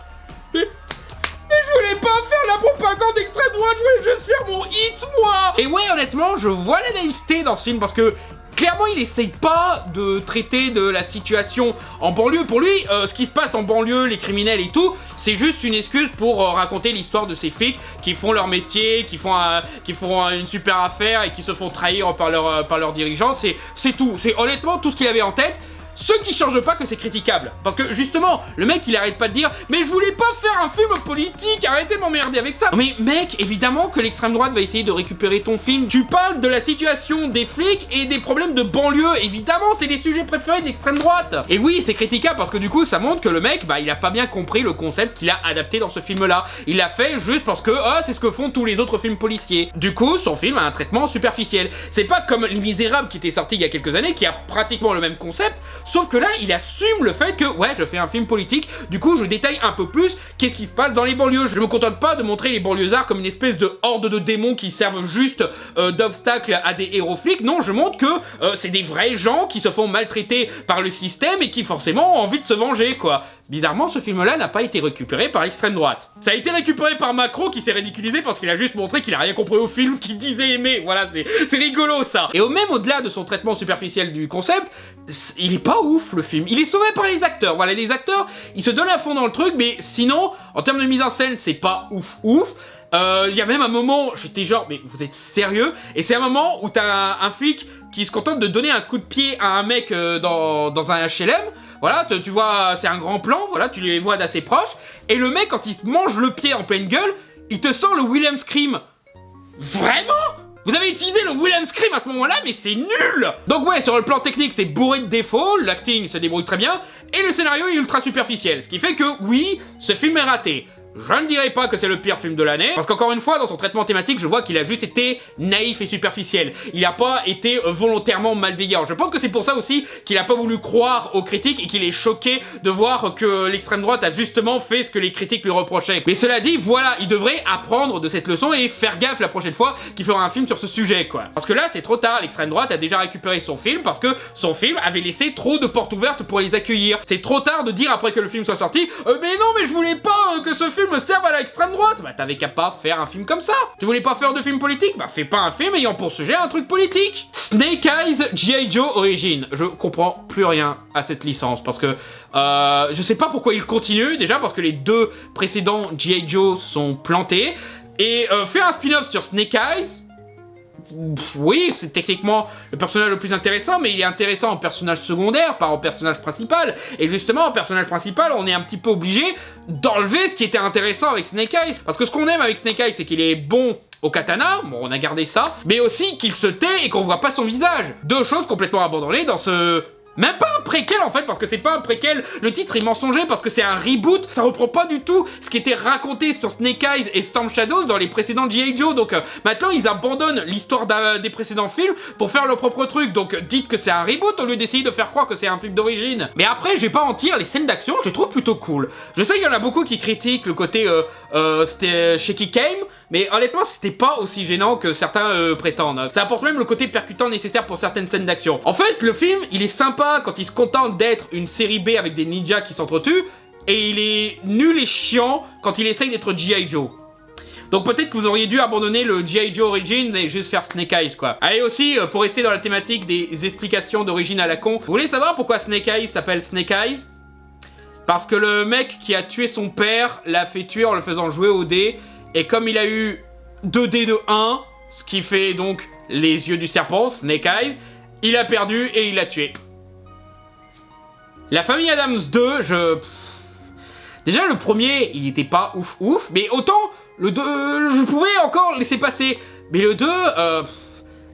Mais je voulais pas faire la propagande d'extrême droite, je voulais juste faire mon hit, moi. Et ouais, honnêtement, je vois la naïveté dans ce film parce que clairement, il essaye pas de traiter de la situation en banlieue. Pour lui, ce qui se passe en banlieue, les criminels et tout, c'est juste une excuse pour raconter l'histoire de ces flics qui font leur métier, qui font une super affaire et qui se font trahir par leurs dirigeants. C'est tout. C'est honnêtement tout ce qu'il avait en tête. Ce qui change pas que c'est critiquable. Parce que justement, le mec il arrête pas de dire mais je voulais pas faire un film politique, arrêtez de m'emmerder avec ça. Non mais mec, évidemment que l'extrême droite va essayer de récupérer ton film. Tu parles de la situation des flics et des problèmes de banlieue, évidemment c'est les sujets préférés de l'extrême droite. Et oui, c'est critiquable parce que du coup ça montre que le mec, bah il a pas bien compris le concept qu'il a adapté dans ce film là. Il l'a fait juste parce que c'est ce que font tous les autres films policiers. Du coup, son film a un traitement superficiel. C'est pas comme Les Misérables qui était sorti il y a quelques années qui a pratiquement le même concept, sauf que là il assume le fait que ouais, je fais un film politique, du coup je détaille un peu plus qu'est-ce qui se passe dans les banlieues. Je me contente pas de montrer les banlieusards comme une espèce de horde de démons qui servent juste d'obstacle à des héros flics. Non, je montre que c'est des vrais gens qui se font maltraiter par le système et qui forcément ont envie de se venger quoi. Bizarrement, ce film-là n'a pas été récupéré par l'extrême droite. Ça a été récupéré par Macron qui s'est ridiculisé parce qu'il a juste montré qu'il a rien compris au film qu'il disait aimer. Voilà, c'est rigolo ça. Et même au-delà de son traitement superficiel du concept, il est pas ouf le film. Il est sauvé par les acteurs. Voilà, les acteurs, ils se donnent à fond dans le truc, mais sinon, en termes de mise en scène, c'est pas ouf. Il y a même un moment, j'étais genre, mais vous êtes sérieux? Et c'est un moment où t'as un flic qui se contente de donner un coup de pied à un mec dans un HLM. Voilà, tu vois, c'est un grand plan, voilà, tu les vois d'assez proche. Et le mec, quand il se mange le pied en pleine gueule, il te sort le William Scream. Vraiment? Vous avez utilisé le William Scream à ce moment-là, mais c'est nul! Donc ouais, sur le plan technique, c'est bourré de défauts, l'acting se débrouille très bien, et le scénario est ultra superficiel. Ce qui fait que, oui, ce film est raté. Je ne dirais pas que c'est le pire film de l'année, parce qu'encore une fois, dans son traitement thématique, je vois qu'il a juste été naïf et superficiel. Il n'a pas été volontairement malveillant. Je pense que c'est pour ça aussi qu'il n'a pas voulu croire aux critiques et qu'il est choqué de voir que l'extrême droite a justement fait ce que les critiques lui reprochaient. Mais cela dit, voilà, il devrait apprendre de cette leçon et faire gaffe la prochaine fois qu'il fera un film sur ce sujet, quoi. Parce que là, c'est trop tard, l'extrême droite a déjà récupéré son film parce que son film avait laissé trop de portes ouvertes pour les accueillir. C'est trop tard de dire après que le film soit sorti mais non, mais je voulais pas que ce film me serve à l'extrême droite. Bah t'avais qu'à pas faire un film comme ça. Tu voulais pas faire de film politique? Bah fais pas un film ayant pour sujet un truc politique. Snake Eyes G.I. Joe Origins. Je comprends plus rien à cette licence parce que je sais pas pourquoi il continue. Déjà parce que les deux précédents G.I. Joe se sont plantés. Et faire un spin-off sur Snake Eyes, oui, c'est techniquement le personnage le plus intéressant, mais il est intéressant en personnage secondaire, pas en personnage principal. Et justement, en personnage principal, on est un petit peu obligé d'enlever ce qui était intéressant avec Snake Eyes. Parce que ce qu'on aime avec Snake Eyes, c'est qu'il est bon au katana, bon on a gardé ça, mais aussi qu'il se tait et qu'on voit pas son visage. Deux choses complètement abandonnées dans ce... Même pas un préquel en fait, parce que c'est pas un préquel. Le titre est mensonger parce que c'est un reboot. Ça reprend pas du tout ce qui était raconté sur Snake Eyes et Storm Shadows dans les précédents G.I. Joe. Donc maintenant ils abandonnent l'histoire des précédents films pour faire leur propre truc. Donc dites que c'est un reboot au lieu d'essayer de faire croire que c'est un film d'origine. Mais après, je vais pas mentir, les scènes d'action, je les trouve plutôt cool. Je sais qu'il y en a beaucoup qui critiquent le côté c'était Shaky Cam. Mais honnêtement, c'était pas aussi gênant que certains prétendent. Ça apporte même le côté percutant nécessaire pour certaines scènes d'action. En fait, le film, il est sympa quand il se contente d'être une série B avec des ninjas qui s'entretuent, et il est nul et chiant quand il essaye d'être G.I. Joe. Donc peut-être que vous auriez dû abandonner le G.I. Joe Origin et juste faire Snake Eyes, quoi. Allez aussi, pour rester dans la thématique des explications d'origine à la con, vous voulez savoir pourquoi Snake Eyes s'appelle Snake Eyes? Parce que le mec qui a tué son père l'a fait tuer en le faisant jouer au dé. Et comme il a eu 2 dés de 1, ce qui fait donc les yeux du serpent, Snake Eyes, il a perdu et il l'a tué. La famille Adams 2, déjà le premier, il était pas ouf, mais autant le 2, je pouvais encore laisser passer. Mais le 2,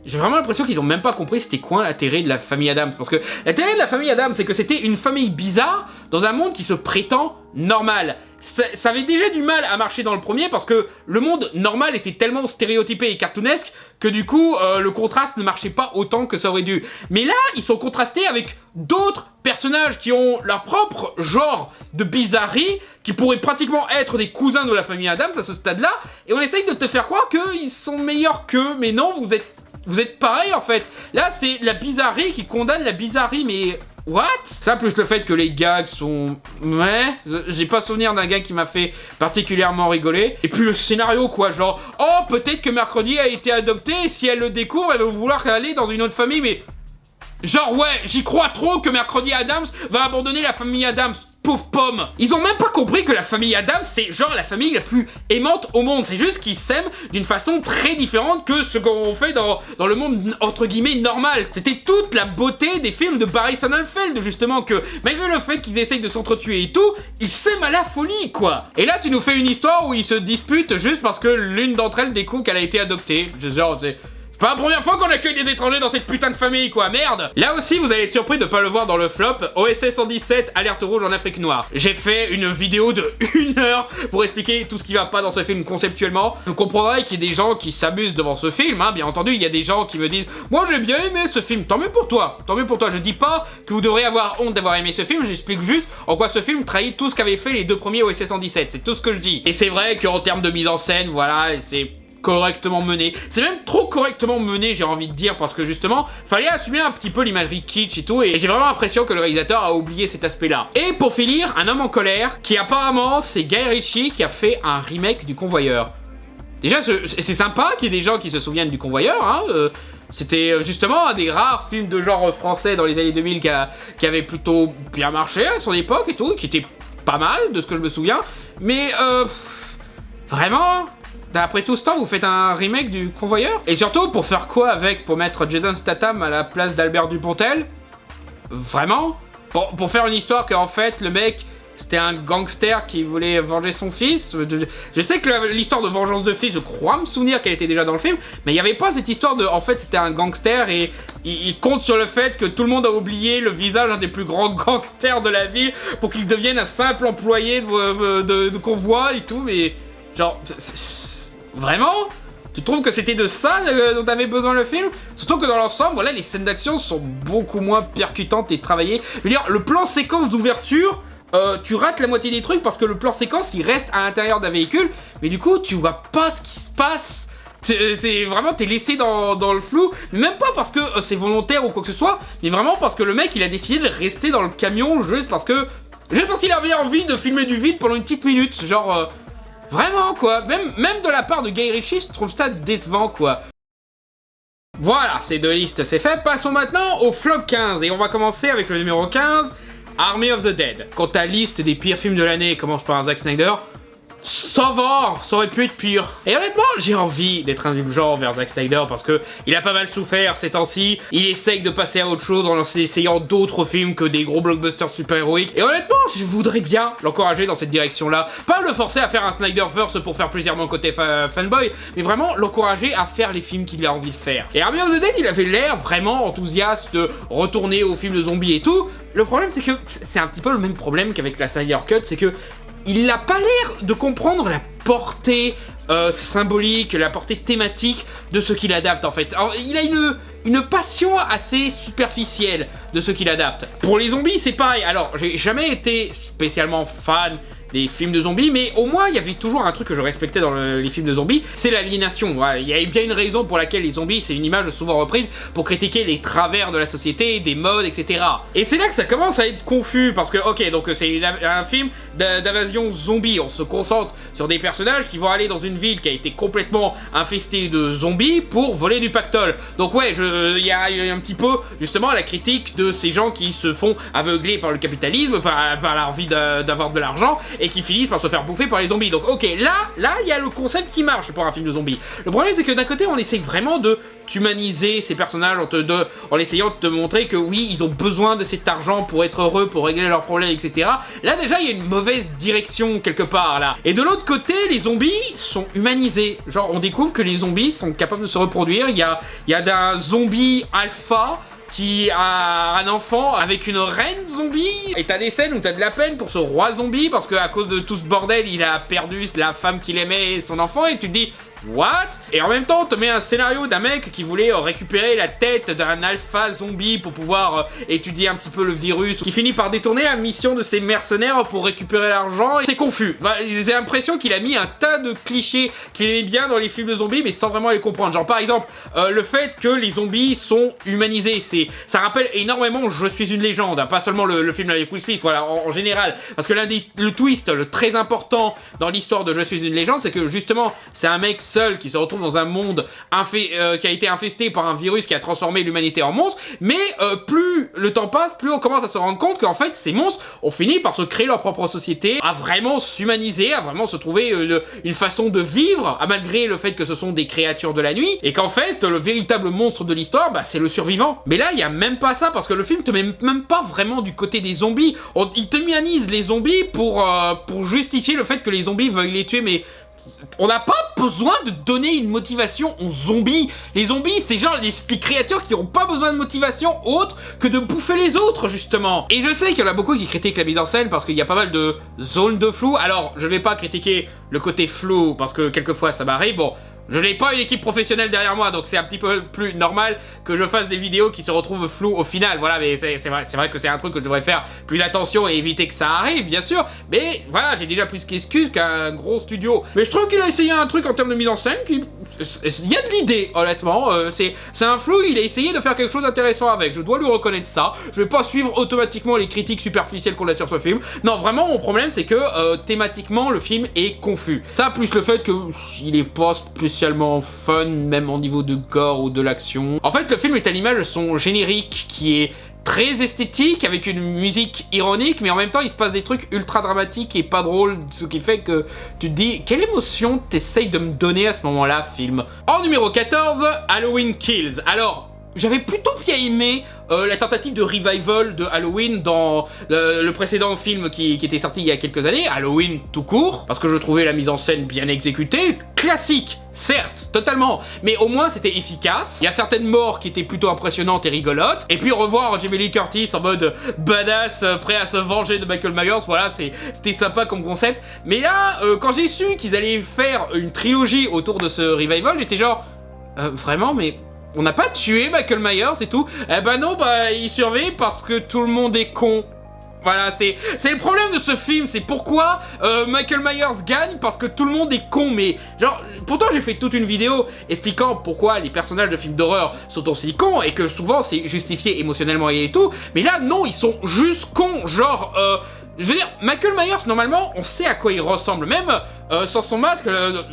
j'ai vraiment l'impression qu'ils ont même pas compris c'était quoi l'intérêt de la famille Adams. Parce que l'intérêt de la famille Adams, c'est que c'était une famille bizarre dans un monde qui se prétend normal. Ça avait déjà du mal à marcher dans le premier parce que le monde normal était tellement stéréotypé et cartoonesque que du coup le contraste ne marchait pas autant que ça aurait dû. Mais là, ils sont contrastés avec d'autres personnages qui ont leur propre genre de bizarrerie, qui pourraient pratiquement être des cousins de la famille Adams à ce stade-là, et on essaye de te faire croire qu'ils sont meilleurs qu'eux, mais non, vous êtes pareil en fait. Là, c'est la bizarrerie qui condamne la bizarrerie, mais... What? Ça plus le fait que les gags sont... Ouais, j'ai pas souvenir d'un gag qui m'a fait particulièrement rigoler. Et puis le scénario quoi, genre... Oh, peut-être que Mercredi a été adopté et si elle le découvre, elle va vouloir aller dans une autre famille, mais... Genre ouais, j'y crois trop que Mercredi Adams va abandonner la famille Adams. pauvres pommes. Ils ont même pas compris que la famille Adams, c'est genre la famille la plus aimante au monde. C'est juste qu'ils s'aiment d'une façon très différente que ce qu'on fait dans le monde entre guillemets normal. C'était toute la beauté des films de Barry Sonnenfeld, justement, que malgré le fait qu'ils essayent de s'entretuer et tout, ils s'aiment à la folie, quoi. Et là, tu nous fais une histoire où ils se disputent juste parce que l'une d'entre elles découvre qu'elle a été adoptée. Genre, c'est pas la première fois qu'on accueille des étrangers dans cette putain de famille, quoi, merde. Là aussi, vous allez être surpris de pas le voir dans le flop. OSS 117, alerte rouge en Afrique noire. J'ai fait une vidéo de 1 heure pour expliquer tout ce qui va pas dans ce film conceptuellement. Je comprendrais qu'il y ait des gens qui s'amusent devant ce film, hein. Bien entendu, il y a des gens qui me disent « Moi, j'ai bien aimé ce film. Tant mieux pour toi. Tant mieux pour toi. » Je dis pas que vous devrez avoir honte d'avoir aimé ce film. J'explique juste en quoi ce film trahit tout ce qu'avaient fait les deux premiers OSS 117. C'est tout ce que je dis. Et c'est vrai qu'en termes de mise en scène, voilà, c'est correctement mené. C'est même trop correctement mené, j'ai envie de dire, parce que justement, fallait assumer un petit peu l'imagerie kitsch et tout, et j'ai vraiment l'impression que le réalisateur a oublié cet aspect-là. Et pour finir, un homme en colère, qui apparemment, c'est Guy Ritchie qui a fait un remake du Convoyeur. Déjà, c'est sympa qu'il y ait des gens qui se souviennent du Convoyeur, hein. C'était justement un des rares films de genre français dans les années 2000 qui avait plutôt bien marché à son époque et tout, qui était pas mal, de ce que je me souviens, mais vraiment, après tout ce temps, vous faites un remake du Convoyeur? Et surtout, pour faire quoi avec? Pour mettre Jason Statham à la place d'Albert Dupontel? Vraiment? Pour faire une histoire qu'en fait, le mec, c'était un gangster qui voulait venger son fils? Je sais que l'histoire de vengeance de fils, je crois me souvenir qu'elle était déjà dans le film, mais il n'y avait pas cette histoire de... En fait, c'était un gangster et il compte sur le fait que tout le monde a oublié le visage d'un des plus grands gangsters de la ville pour qu'il devienne un simple employé de convoi et tout, mais... Genre... Vraiment? Tu trouves que c'était de ça dont avait besoin le film? Surtout que dans l'ensemble, voilà, les scènes d'action sont beaucoup moins percutantes et travaillées. Je veux dire, le plan séquence d'ouverture, tu rates la moitié des trucs parce que le plan séquence, il reste à l'intérieur d'un véhicule, mais du coup, tu vois pas ce qui se passe. C'est vraiment, t'es laissé dans le flou, même pas parce que c'est volontaire ou quoi que ce soit, mais vraiment parce que le mec, il a décidé de rester dans le camion juste parce qu'il avait envie de filmer du vide pendant une petite minute, genre... Vraiment, quoi. Même de la part de Guy Ritchie, je trouve ça décevant, quoi. Voilà, ces deux listes, c'est fait. Passons maintenant au flop 15. Et on va commencer avec le numéro 15, Army of the Dead. Quand ta liste des pires films de l'année commence par un Zack Snyder, ça va, ça aurait pu être pire. Et honnêtement, j'ai envie d'être indulgent vers Zack Snyder parce que il a pas mal souffert ces temps-ci. Il essaye de passer à autre chose en essayant d'autres films que des gros blockbusters super-héroïques. Et honnêtement, je voudrais bien l'encourager dans cette direction-là. Pas le forcer à faire un Snyderverse pour faire plaisir mon côté fanboy, mais vraiment l'encourager à faire les films qu'il a envie de faire. Et Army of the Dead, il avait l'air vraiment enthousiaste de retourner aux films de zombies et tout. Le problème, c'est que c'est un petit peu le même problème qu'avec la Snyder Cut, c'est que il n'a pas l'air de comprendre la portée symbolique, la portée thématique de ce qu'il adapte en fait. Alors, il a une passion assez superficielle de ce qu'il adapte. Pour les zombies, c'est pareil. Alors, j'ai jamais été spécialement fan des films de zombies, mais au moins il y avait toujours un truc que je respectais dans les films de zombies, c'est l'aliénation. Voilà, il y a bien une raison pour laquelle les zombies, c'est une image souvent reprise pour critiquer les travers de la société, des modes, etc. Et c'est là que ça commence à être confus, parce que, ok, donc c'est un film d'invasion zombie, on se concentre sur des personnages qui vont aller dans une ville qui a été complètement infestée de zombies pour voler du pactole. Donc ouais, il y a un petit peu, justement, la critique de ces gens qui se font aveugler par le capitalisme, par l'envie d'avoir de l'argent, et qui finissent par se faire bouffer par les zombies. Donc ok, là, il y a le concept qui marche pour un film de zombies. Le problème, c'est que d'un côté, on essaie vraiment de humaniser ces personnages en essayant de te montrer que oui, ils ont besoin de cet argent pour être heureux, pour régler leurs problèmes, etc. Là, déjà, il y a une mauvaise direction quelque part, là. Et de l'autre côté, les zombies sont humanisés. Genre, on découvre que les zombies sont capables de se reproduire. Il y a d'un zombie alpha qui a un enfant avec une reine zombie. Et t'as des scènes où t'as de la peine pour ce roi zombie parce qu'à cause de tout ce bordel, il a perdu la femme qu'il aimait et son enfant, et tu te dis what? Et en même temps, on te met un scénario d'un mec qui voulait récupérer la tête d'un alpha zombie pour pouvoir étudier un petit peu le virus, qui finit par détourner la mission de ses mercenaires pour récupérer l'argent. C'est confus. J'ai l'impression qu'il a mis un tas de clichés qu'il aimait bien dans les films de zombies, mais sans vraiment les comprendre. Genre par exemple, le fait que les zombies sont humanisés, ça rappelle énormément Je suis une légende, hein, pas seulement le film avec Will Smith, voilà, en général. Parce que le twist, le très important dans l'histoire de Je suis une légende, c'est que justement, c'est un mec seul qui se retrouve dans un monde qui a été infesté par un virus qui a transformé l'humanité en monstre, mais plus le temps passe, plus on commence à se rendre compte qu'en fait ces monstres ont fini par se créer leur propre société, à vraiment s'humaniser, à vraiment se trouver une façon de vivre, malgré le fait que ce sont des créatures de la nuit, et qu'en fait le véritable monstre de l'histoire, bah, c'est le survivant. Mais là il y a même pas ça, parce que le film te met même pas vraiment du côté des zombies. Il te humanise les zombies pour justifier le fait que les zombies veuillent les tuer, mais on n'a pas besoin de donner une motivation aux zombies. Les zombies, c'est genre les créatures qui n'ont pas besoin de motivation autre que de bouffer les autres, justement. Et je sais qu'il y en a beaucoup qui critiquent la mise en scène parce qu'il y a pas mal de zones de flou. Alors, je vais pas critiquer le côté flou parce que quelquefois ça m'arrive. Bon, je n'ai pas une équipe professionnelle derrière moi, donc c'est un petit peu plus normal que je fasse des vidéos qui se retrouvent floues au final. Voilà, mais c'est vrai que c'est un truc que je devrais faire plus attention et éviter que ça arrive, bien sûr. Mais voilà, j'ai déjà plus qu'excuse qu'un gros studio. Mais je trouve qu'il a essayé un truc en termes de mise en scène qui... Il y a de l'idée, honnêtement. C'est un flou, il a essayé de faire quelque chose d'intéressant avec. Je dois lui reconnaître ça. Je vais pas suivre automatiquement les critiques superficielles qu'on a sur ce film. Non, vraiment, mon problème, c'est que thématiquement, le film est confus. Ça, plus le fait qu'il est pas spécialement fun, même au niveau de gore ou de l'action. En fait, le film est à l'image de son générique, qui est très esthétique, avec une musique ironique, mais en même temps il se passe des trucs ultra dramatiques et pas drôles, ce qui fait que tu te dis quelle émotion t'essayes de me donner à ce moment-là, film. En numéro 14, Halloween Kills. Alors, j'avais plutôt bien aimé la tentative de revival de Halloween dans le précédent film qui était sorti il y a quelques années, Halloween tout court, parce que je trouvais la mise en scène bien exécutée, classique, certes, totalement, mais au moins c'était efficace. Il y a certaines morts qui étaient plutôt impressionnantes et rigolotes, et puis revoir Jamie Lee Curtis en mode badass, prêt à se venger de Michael Myers, voilà, c'était sympa comme concept. Mais là, quand j'ai su qu'ils allaient faire une trilogie autour de ce revival, j'étais genre, vraiment, mais... on n'a pas tué Michael Myers et tout. Eh ben non, bah il survit parce que tout le monde est con. Voilà, c'est le problème de ce film, c'est pourquoi Michael Myers gagne, parce que tout le monde est con, mais genre, pourtant j'ai fait toute une vidéo expliquant pourquoi les personnages de films d'horreur sont aussi cons, et que souvent c'est justifié émotionnellement et tout, mais là non, ils sont juste cons, genre, je veux dire, Michael Myers, normalement, on sait à quoi il ressemble, même sans son masque,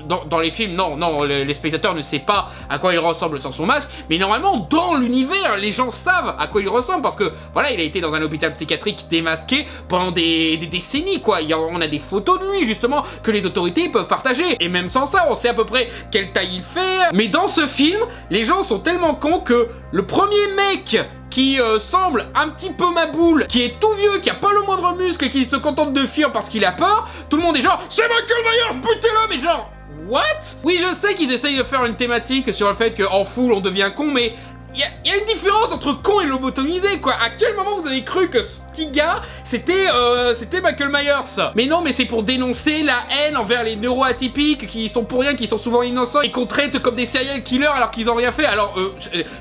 dans les films, non, les spectateurs ne savent pas à quoi il ressemble sans son masque, mais normalement, dans l'univers, les gens savent à quoi il ressemble, parce que, voilà, il a été dans un hôpital psychiatrique démasqué pendant des décennies, quoi. On a des photos de lui, justement, que les autorités peuvent partager, et même sans ça, on sait à peu près quelle taille il fait, mais dans ce film, les gens sont tellement cons que le premier mec qui semble un petit peu ma boule, qui est tout vieux, qui a pas le moindre muscle et qui se contente de fuir parce qu'il a peur, tout le monde est genre c'est Michael Myers, butez-le, mais genre what? Oui, je sais qu'ils essayent de faire une thématique sur le fait qu'en foule on devient con, mais il y a une différence entre con et lobotomisé, quoi. À quel moment vous avez cru que ce petit gars, c'était Michael Myers? Mais non, mais c'est pour dénoncer la haine envers les neuroatypiques qui sont pour rien, qui sont souvent innocents et qu'on traite comme des serial killers alors qu'ils ont rien fait. Alors,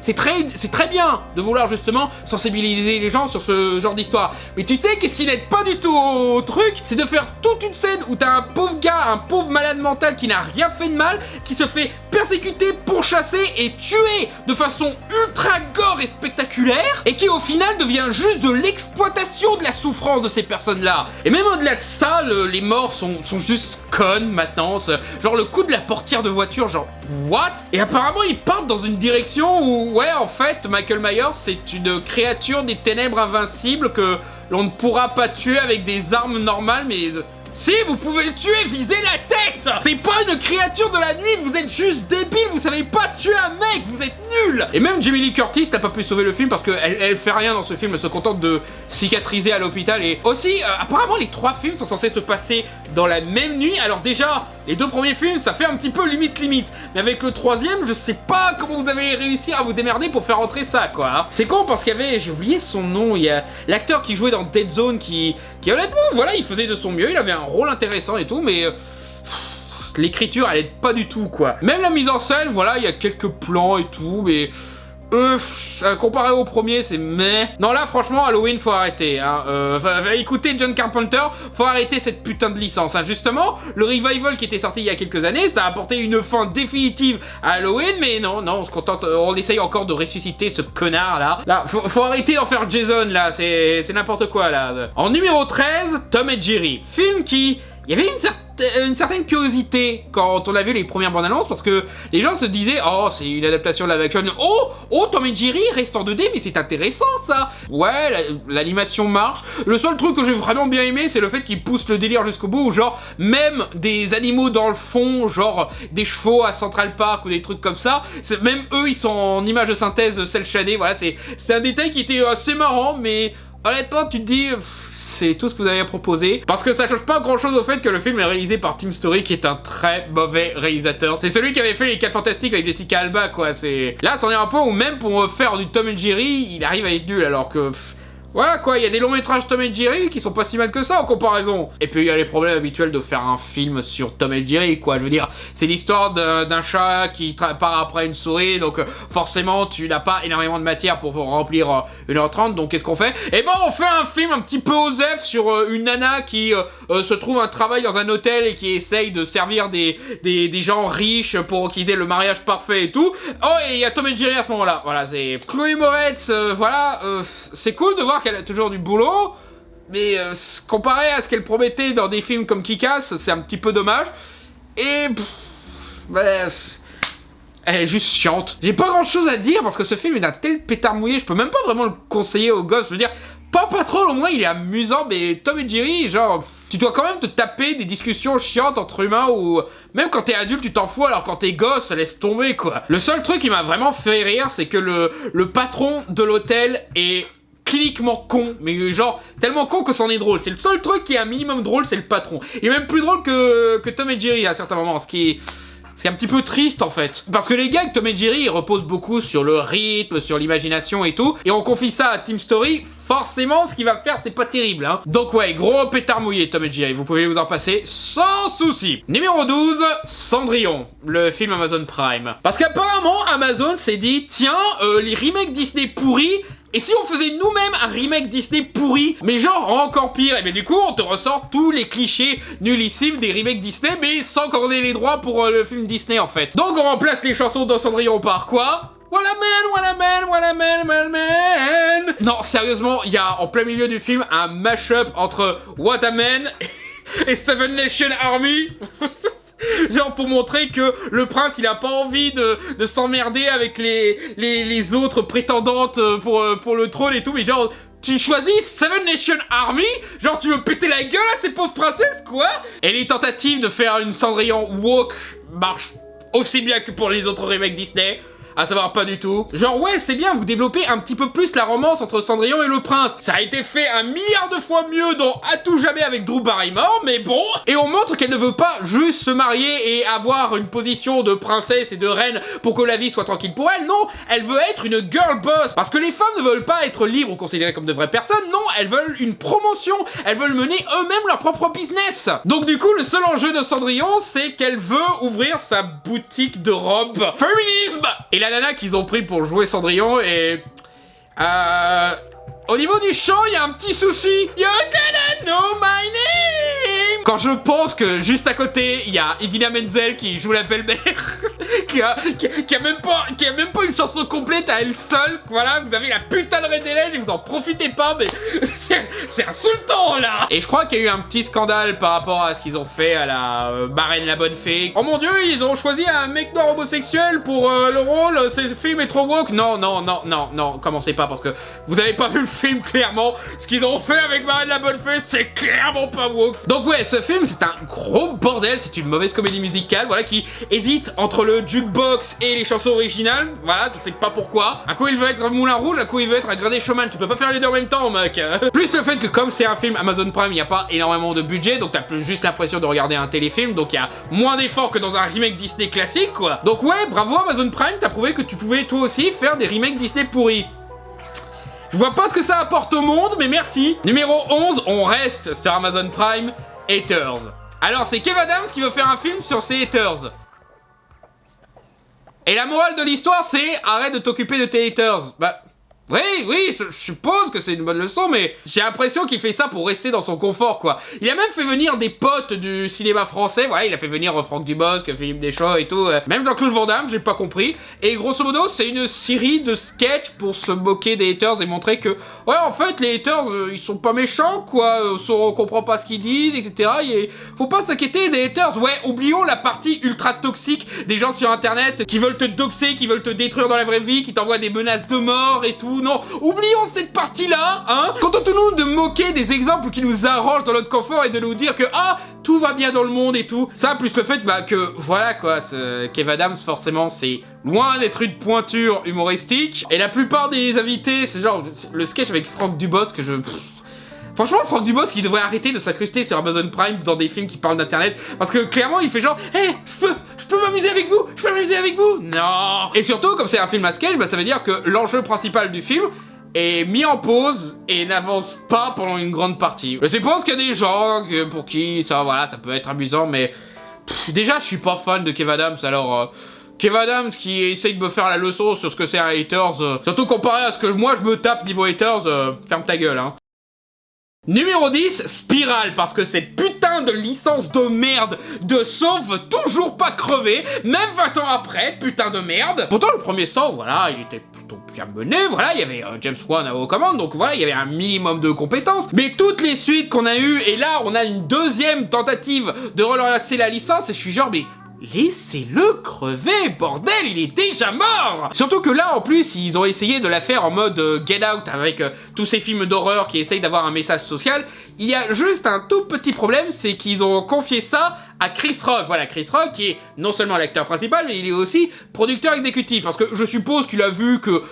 c'est très bien de vouloir justement sensibiliser les gens sur ce genre d'histoire. Mais tu sais, qu'est-ce qui n'aide pas du tout au truc? C'est de faire toute une scène où t'as un pauvre gars, un pauvre malade mental qui n'a rien fait de mal, qui se fait persécuter, pourchasser et tuer de façon ultra gore et spectaculaire, et qui au final devient juste de l'exploitation de la souffrance de ces personnes-là. Et même au-delà de ça, les morts sont juste connes maintenant. Genre le coup de la portière de voiture, genre what? Et apparemment ils partent dans une direction où, ouais, en fait, Michael Myers c'est une créature des ténèbres invincible que l'on ne pourra pas tuer avec des armes normales, mais... si, vous pouvez le tuer, visez la tête! C'est pas une créature de la nuit, vous êtes juste débile, vous savez pas tuer un mec, vous êtes nuls! Et même Jamie Lee Curtis n'a pas pu sauver le film parce qu'elle fait rien dans ce film, elle se contente de cicatriser à l'hôpital. Et aussi, apparemment les 3 films sont censés se passer dans la même nuit. Alors déjà, les 2 premiers films, ça fait un petit peu limite. Mais avec le 3e, je sais pas comment vous allez réussir à vous démerder pour faire entrer ça, quoi. C'est con parce qu'il y avait, j'ai oublié son nom, il y a l'acteur qui jouait dans Dead Zone qui honnêtement, voilà, il faisait de son mieux, il avait un rôle intéressant et tout, mais l'écriture elle aide pas du tout, quoi. Même la mise en scène, voilà, il y a quelques plans et tout, mais comparé au premier, c'est meh. Non, là, franchement, Halloween, faut arrêter, hein. Écoutez, John Carpenter, faut arrêter cette putain de licence, hein. Justement, le revival qui était sorti il y a quelques années, ça a apporté une fin définitive à Halloween, mais non, on se contente, on essaye encore de ressusciter ce connard, là. Là, faut arrêter d'en faire Jason, là, c'est n'importe quoi, là. En numéro 13, Tom et Jerry, film qui... il y avait une certaine curiosité quand on a vu les premières bandes annonces parce que les gens se disaient oh c'est une adaptation de live action, oh Tom et Jerry reste en 2D mais c'est intéressant ça. Ouais, l'animation marche. Le seul truc que j'ai vraiment bien aimé c'est le fait qu'ils poussent le délire jusqu'au bout où genre même des animaux dans le fond, genre des chevaux à Central Park ou des trucs comme ça, même eux ils sont en image de synthèse cel shaded. Voilà, c'est un détail qui était assez marrant mais honnêtement tu te dis c'est tout ce que vous avez à proposer. Parce que ça change pas grand chose au fait que le film est réalisé par Tim Story qui est un très mauvais réalisateur. C'est celui qui avait fait les 4 Fantastiques avec Jessica Alba quoi. Là c'en est un point où même pour faire du Tom et Jerry il arrive à être nul alors que... Voilà quoi, il y a des longs métrages Tom et Jerry qui sont pas si mal que ça en comparaison. Et puis il y a les problèmes habituels de faire un film sur Tom et Jerry quoi, je veux dire, c'est l'histoire d'un chat qui part après une souris, donc forcément tu n'as pas énormément de matière pour remplir 1h30, donc qu'est-ce qu'on fait? Eh ben on fait un film un petit peu osef sur une nana qui se trouve un travail dans un hôtel et qui essaye de servir des gens riches pour qu'ils aient le mariage parfait et tout. Oh et il y a Tom et Jerry à ce moment-là, voilà, c'est... Chloé Moretz, voilà, c'est cool de voir qu'elle a toujours du boulot, mais comparé à ce qu'elle promettait dans des films comme Kick-Ass, c'est un petit peu dommage. Et bref, elle est juste chiante. J'ai pas grand chose à dire parce que ce film est d'un tel pétard mouillé, je peux même pas vraiment le conseiller aux gosses. Je veux dire, Paw Patrol au moins il est amusant, mais Tom et Jerry, genre, tu dois quand même te taper des discussions chiantes entre humains où même quand t'es adulte tu t'en fous alors quand t'es gosse, laisse tomber quoi. Le seul truc qui m'a vraiment fait rire, c'est que le patron de l'hôtel est cliniquement con, mais genre tellement con que c'en est drôle. C'est le seul truc qui est un minimum drôle, c'est le patron. Il est même plus drôle que Tom et Jerry à certains moments, ce qui est... C'est un petit peu triste en fait. Parce que les gags Tom et Jerry ils reposent beaucoup sur le rythme, sur l'imagination et tout. Et on confie ça à Tim Story, forcément ce qu'il va faire c'est pas terrible hein. Donc ouais, gros pétard mouillé Tom et Jerry, vous pouvez vous en passer sans souci. Numéro 12, Cendrillon, le film Amazon Prime. Parce qu'apparemment Amazon s'est dit tiens, les remakes Disney pourris, et si on faisait nous-mêmes un remake Disney pourri, mais genre encore pire, et bien du coup on te ressort tous les clichés nullissimes des remakes Disney, mais sans corner les droits pour le film Disney en fait. Donc on remplace les chansons de Cendrillon par quoi? What a man, what a man, what a man, man, man. Non, sérieusement, il y a en plein milieu du film un mash-up entre What a Man et Seven Nation Army. Genre pour montrer que le prince il a pas envie de s'emmerder avec les autres prétendantes pour le trône et tout, mais genre tu choisis Seven Nation Army? Genre tu veux péter la gueule à ces pauvres princesses quoi? Et les tentatives de faire une Cendrillon woke marchent aussi bien que pour les autres remakes Disney. À savoir pas du tout. Genre ouais c'est bien, vous développez un petit peu plus la romance entre Cendrillon et le prince. Ça a été fait 1 milliard de fois mieux dans À tout jamais avec Drew Barrymore, mais bon. Et on montre qu'elle ne veut pas juste se marier et avoir une position de princesse et de reine pour que la vie soit tranquille pour elle. Non, elle veut être une girl boss. Parce que les femmes ne veulent pas être libres ou considérées comme de vraies personnes. Non, elles veulent une promotion. Elles veulent mener eux-mêmes leur propre business. Donc du coup le seul enjeu de Cendrillon c'est qu'elle veut ouvrir sa boutique de robes. Féminisme. Et la nana qu'ils ont pris pour jouer Cendrillon et... au niveau du chant, il y a un petit souci. You're gonna know my name. Quand je pense que juste à côté, il y a Idina Menzel qui joue la belle-mère, qui a même pas une chanson complète à elle seule. Voilà, vous avez la putain de Reine des Neiges et vous en profitez pas, mais c'est insultant là. Et je crois qu'il y a eu un petit scandale par rapport à ce qu'ils ont fait à la marraine la bonne fée. Oh mon dieu, ils ont choisi un mec noir homosexuel pour le rôle. Ce film est trop woke. Non, commencez pas parce que vous avez pas vu le film clairement. Ce qu'ils ont fait avec marraine la bonne fée, c'est clairement pas woke. Donc ouais, ce film c'est un gros bordel, c'est une mauvaise comédie musicale, voilà, qui hésite entre le jukebox et les chansons originales, voilà, tu sais pas pourquoi. Un coup il veut être un Moulin Rouge, un coup il veut être un Gradé Showman, tu peux pas faire les deux en même temps mec. Plus le fait que comme c'est un film Amazon Prime, il n'y a pas énormément de budget, donc t'as juste l'impression de regarder un téléfilm, donc il y a moins d'efforts que dans un remake Disney classique quoi. Donc ouais, bravo Amazon Prime, t'as prouvé que tu pouvais toi aussi faire des remakes Disney pourris. Je vois pas ce que ça apporte au monde, mais merci. Numéro 11, on reste sur Amazon Prime, Haters. Alors, c'est Kev Adams qui veut faire un film sur ses haters. Et la morale de l'histoire, c'est arrête de t'occuper de tes haters. Bah, Oui, oui, je suppose que c'est une bonne leçon, mais j'ai l'impression qu'il fait ça pour rester dans son confort, quoi. Il a même fait venir des potes du cinéma français, voilà, il a fait venir Franck Dubosc, Philippe Deschamps et tout, même Jean-Claude Van Damme, j'ai pas compris. Et grosso modo, c'est une série de sketchs pour se moquer des haters et montrer que, ouais, en fait, les haters, ils sont pas méchants, quoi, on comprend pas ce qu'ils disent, etc. Et faut pas s'inquiéter des haters, ouais, oublions la partie ultra toxique des gens sur internet qui veulent te doxer, qui veulent te détruire dans la vraie vie, qui t'envoient des menaces de mort et tout. Non, oublions cette partie-là, hein. Contentons-nous de moquer des exemples qui nous arrangent dans notre confort et de nous dire que, ah, tout va bien dans le monde et tout. Ça, plus le fait, bah, que, voilà, quoi, Kev Adams, forcément, c'est loin d'être une pointure humoristique. Et la plupart des invités, c'est genre, le sketch avec Franck Dubosc que Franchement, Franck Dubosc, il devrait arrêter de s'incruster sur Amazon Prime dans des films qui parlent d'internet, parce que clairement, il fait genre, hey, je peux m'amuser avec vous, je peux m'amuser avec vous. Non. Et surtout, comme c'est un film à sketch, bah ça veut dire que l'enjeu principal du film est mis en pause et n'avance pas pendant une grande partie. Je suppose qu'il y a des gens pour qui ça, voilà, ça peut être amusant, mais déjà, je suis pas fan de Kev Adams, alors. Kev Adams qui essaye de me faire la leçon sur ce que c'est un haters, surtout comparé à ce que moi je me tape niveau haters, ferme ta gueule, hein. Numéro 10, Spiral, parce que cette putain de licence de merde de Saw veut toujours pas crever, même 20 ans après, putain de merde. Pourtant le premier Saw, voilà, il était plutôt bien mené, voilà, il y avait James Wan aux commandes, donc voilà, il y avait un minimum de compétences. Mais toutes les suites qu'on a eues, et là on a une deuxième tentative de relancer la licence, et je suis genre, mais laissez-le crever, bordel, il est déjà mort. Surtout que là, en plus, ils ont essayé de la faire en mode Get Out avec tous ces films d'horreur qui essayent d'avoir un message social. Il y a juste un tout petit problème, c'est qu'ils ont confié ça à Chris Rock. Voilà, Chris Rock qui est non seulement l'acteur principal, mais il est aussi producteur exécutif. Parce que je suppose qu'il a vu que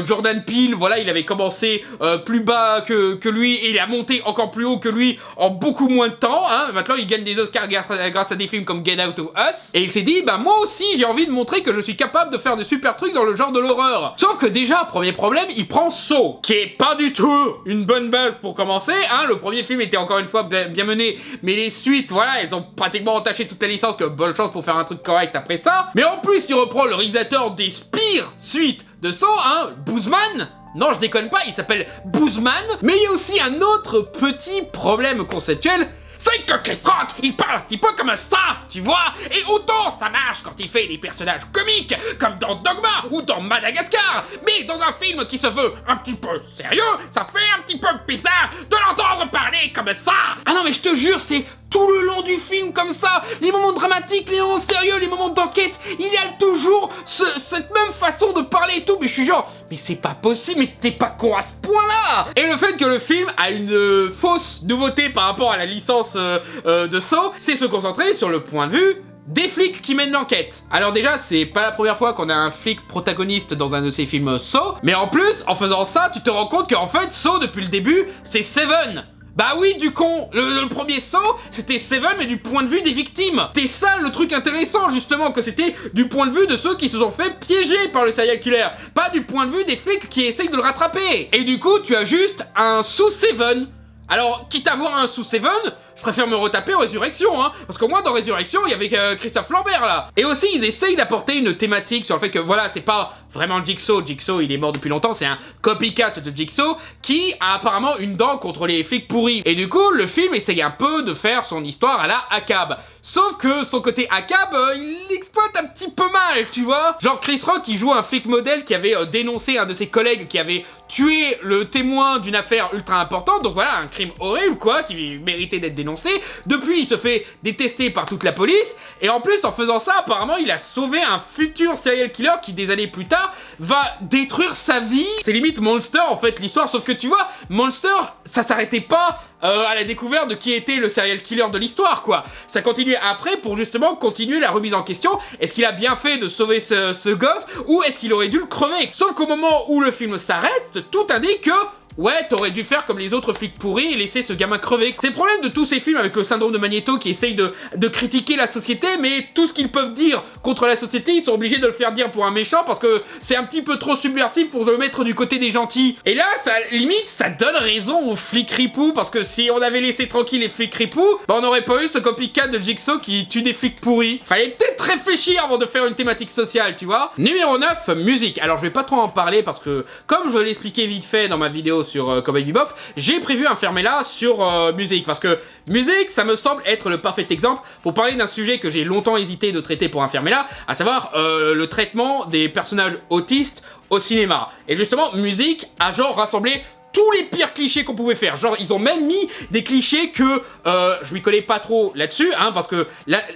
Jordan Peele, voilà, il avait commencé plus bas que lui et il a monté encore plus haut que lui en beaucoup moins de temps. Hein. Maintenant, il gagne des Oscars grâce à des films comme Get Out ou Us. Et il s'est dit, bah moi aussi, j'ai envie de montrer que je suis capable de faire de super trucs dans le genre de l'horreur. Sauf que déjà, premier problème, il prend Saw, qui est pas du tout une bonne base pour commencer. Hein. Le premier film était encore une fois bien mené, mais les suites, voilà, elles ont pratiquement entaché toute la licence, que bonne chance pour faire un truc correct après ça. Mais en plus, il reprend le réalisateur des pires suites de Saw, hein, Boozman. Non, je déconne pas, il s'appelle Boozman. Mais il y a aussi un autre petit problème conceptuel, c'est que Chris Rock, il parle un petit peu comme ça, tu vois. Et autant ça marche quand il fait des personnages comiques, comme dans Dogma ou dans Madagascar. Mais dans un film qui se veut un petit peu sérieux, ça fait un petit peu bizarre de l'entendre parler comme ça. Ah non mais je te jure, c'est tout le long du film comme ça, les moments dramatiques, les moments sérieux, les moments d'enquête, il y a toujours cette même façon de parler et tout, mais je suis genre, mais c'est pas possible, mais t'es pas con à ce point-là. Et le fait que le film a une fausse nouveauté par rapport à la licence de Saw, c'est se concentrer sur le point de vue des flics qui mènent l'enquête. Alors déjà, c'est pas la première fois qu'on a un flic protagoniste dans un de ces films Saw, mais en plus, en faisant ça, tu te rends compte qu'en fait, Saw, depuis le début, c'est Seven. Bah oui, du con. Le premier Saw, c'était Seven, mais du point de vue des victimes. C'est ça le truc intéressant, justement, que c'était du point de vue de ceux qui se sont fait piéger par le serial killer, pas du point de vue des flics qui essayent de le rattraper. Et du coup, tu as juste un sous-Seven. Alors, quitte à voir un sous-Seven, je préfère me retaper Résurrection, hein, parce qu'au moins dans Résurrection, il y avait Christophe Lambert, là. Et aussi, ils essayent d'apporter une thématique sur le fait que, voilà, c'est pas vraiment Jigsaw. Jigsaw, il est mort depuis longtemps, c'est un copycat de Jigsaw qui a apparemment une dent contre les flics pourris. Et du coup, le film essaye un peu de faire son histoire à la ACAB. Sauf que son côté ACAB, il l'exploite un petit peu mal, tu vois. Genre Chris Rock, il joue un flic modèle qui avait dénoncé un de ses collègues qui avait tué le témoin d'une affaire ultra importante. Donc voilà, un crime horrible, quoi, qui méritait d'être dénoncé. Depuis, il se fait détester par toute la police. Et en plus, en faisant ça, apparemment, il a sauvé un futur serial killer qui, des années plus tard, va détruire sa vie. C'est limite Monster, en fait, l'histoire. Sauf que tu vois, Monster, ça s'arrêtait pas à la découverte de qui était le serial killer de l'histoire, quoi. Ça continuait après pour justement continuer la remise en question. Est-ce qu'il a bien fait de sauver ce gosse ou est-ce qu'il aurait dû le crever? Sauf qu'au moment où le film s'arrête, tout indique que ouais, t'aurais dû faire comme les autres flics pourris et laisser ce gamin crever. C'est le problème de tous ces films avec le syndrome de Magneto qui essayent de critiquer la société, mais tout ce qu'ils peuvent dire contre la société, ils sont obligés de le faire dire pour un méchant parce que c'est un petit peu trop subversif pour se mettre du côté des gentils. Et là, ça, limite, ça donne raison aux flics ripoux parce que si on avait laissé tranquille les flics ripoux, bah on n'aurait pas eu ce copycat de Jigsaw qui tue des flics pourris. Fallait peut-être réfléchir avant de faire une thématique sociale, tu vois. Numéro 9, musique. Alors je vais pas trop en parler parce que, comme je l'ai expliqué vite fait dans ma vidéo sur Cowboy Bebop, j'ai prévu un fermé-là sur musique parce que musique, ça me semble être le parfait exemple pour parler d'un sujet que j'ai longtemps hésité de traiter pour un fermé-là, à savoir le traitement des personnages autistes au cinéma. Et justement, musique a genre rassemblé tous les pires clichés qu'on pouvait faire. Genre, ils ont même mis des clichés que je m'y connais pas trop là-dessus, hein, parce que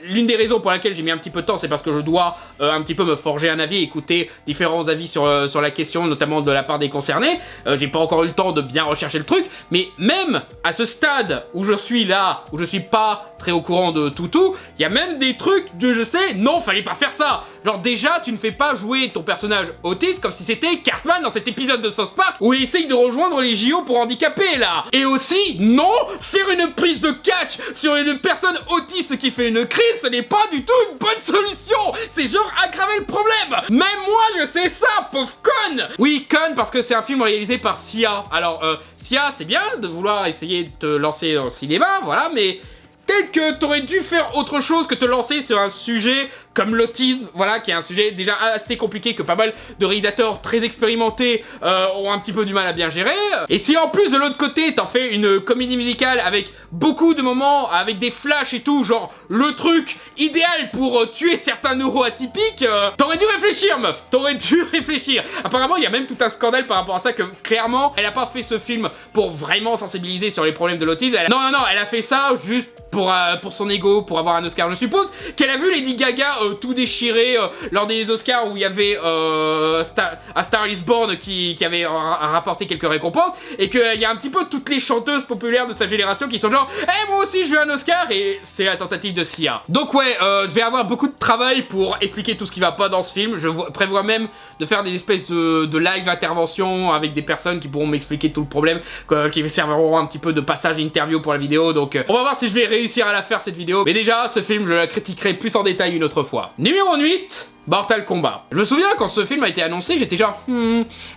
l'une des raisons pour laquelle j'ai mis un petit peu de temps, c'est parce que je dois un petit peu me forger un avis, écouter différents avis sur la question, notamment de la part des concernés. J'ai pas encore eu le temps de bien rechercher le truc, mais même à ce stade où je suis là, où je suis pas très au courant de tout, il y a même des trucs de je sais, non, fallait pas faire ça. Genre déjà, tu ne fais pas jouer ton personnage autiste comme si c'était Cartman dans cet épisode de South Park où il essaye de rejoindre les JO pour handicapés là. Et aussi, non, faire une prise de catch sur une personne autiste qui fait une crise, ce n'est pas du tout une bonne solution. C'est genre aggraver le problème. Même moi, je sais ça, pauvre conne. Oui, conne parce que c'est un film réalisé par Sia. Alors, Sia, c'est bien de vouloir essayer de te lancer dans le cinéma, voilà, mais peut-être que t'aurais dû faire autre chose que te lancer sur un sujet comme l'autisme, voilà, qui est un sujet déjà assez compliqué que pas mal de réalisateurs très expérimentés ont un petit peu du mal à bien gérer. Et si en plus de l'autre côté t'en fais une comédie musicale avec beaucoup de moments, avec des flashs et tout, genre le truc idéal pour tuer certains neuroatypiques, t'aurais dû réfléchir meuf, t'aurais dû réfléchir. Apparemment il y a même tout un scandale par rapport à ça que clairement elle a pas fait ce film pour vraiment sensibiliser sur les problèmes de l'autisme. Non, elle a fait ça juste pour son ego, pour avoir un Oscar. Je suppose qu'elle a vu Lady Gaga tout déchiré lors des Oscars où il y avait A Star Is Born qui avait rapporté quelques récompenses et qu'il y a un petit peu toutes les chanteuses populaires de sa génération qui sont genre hey, moi aussi je veux un Oscar, et c'est la tentative de Sia. Donc ouais, je vais avoir beaucoup de travail pour expliquer tout ce qui va pas dans ce film. Je prévois même de faire des espèces de live interventions avec des personnes qui pourront m'expliquer tout le problème, qui serviront un petit peu de passage interview pour la vidéo. Donc on va voir si je vais réussir à la faire cette vidéo. Mais déjà, ce film, je la critiquerai plus en détail une autre fois. Numéro 8, Mortal Kombat. Je me souviens quand ce film a été annoncé, j'étais genre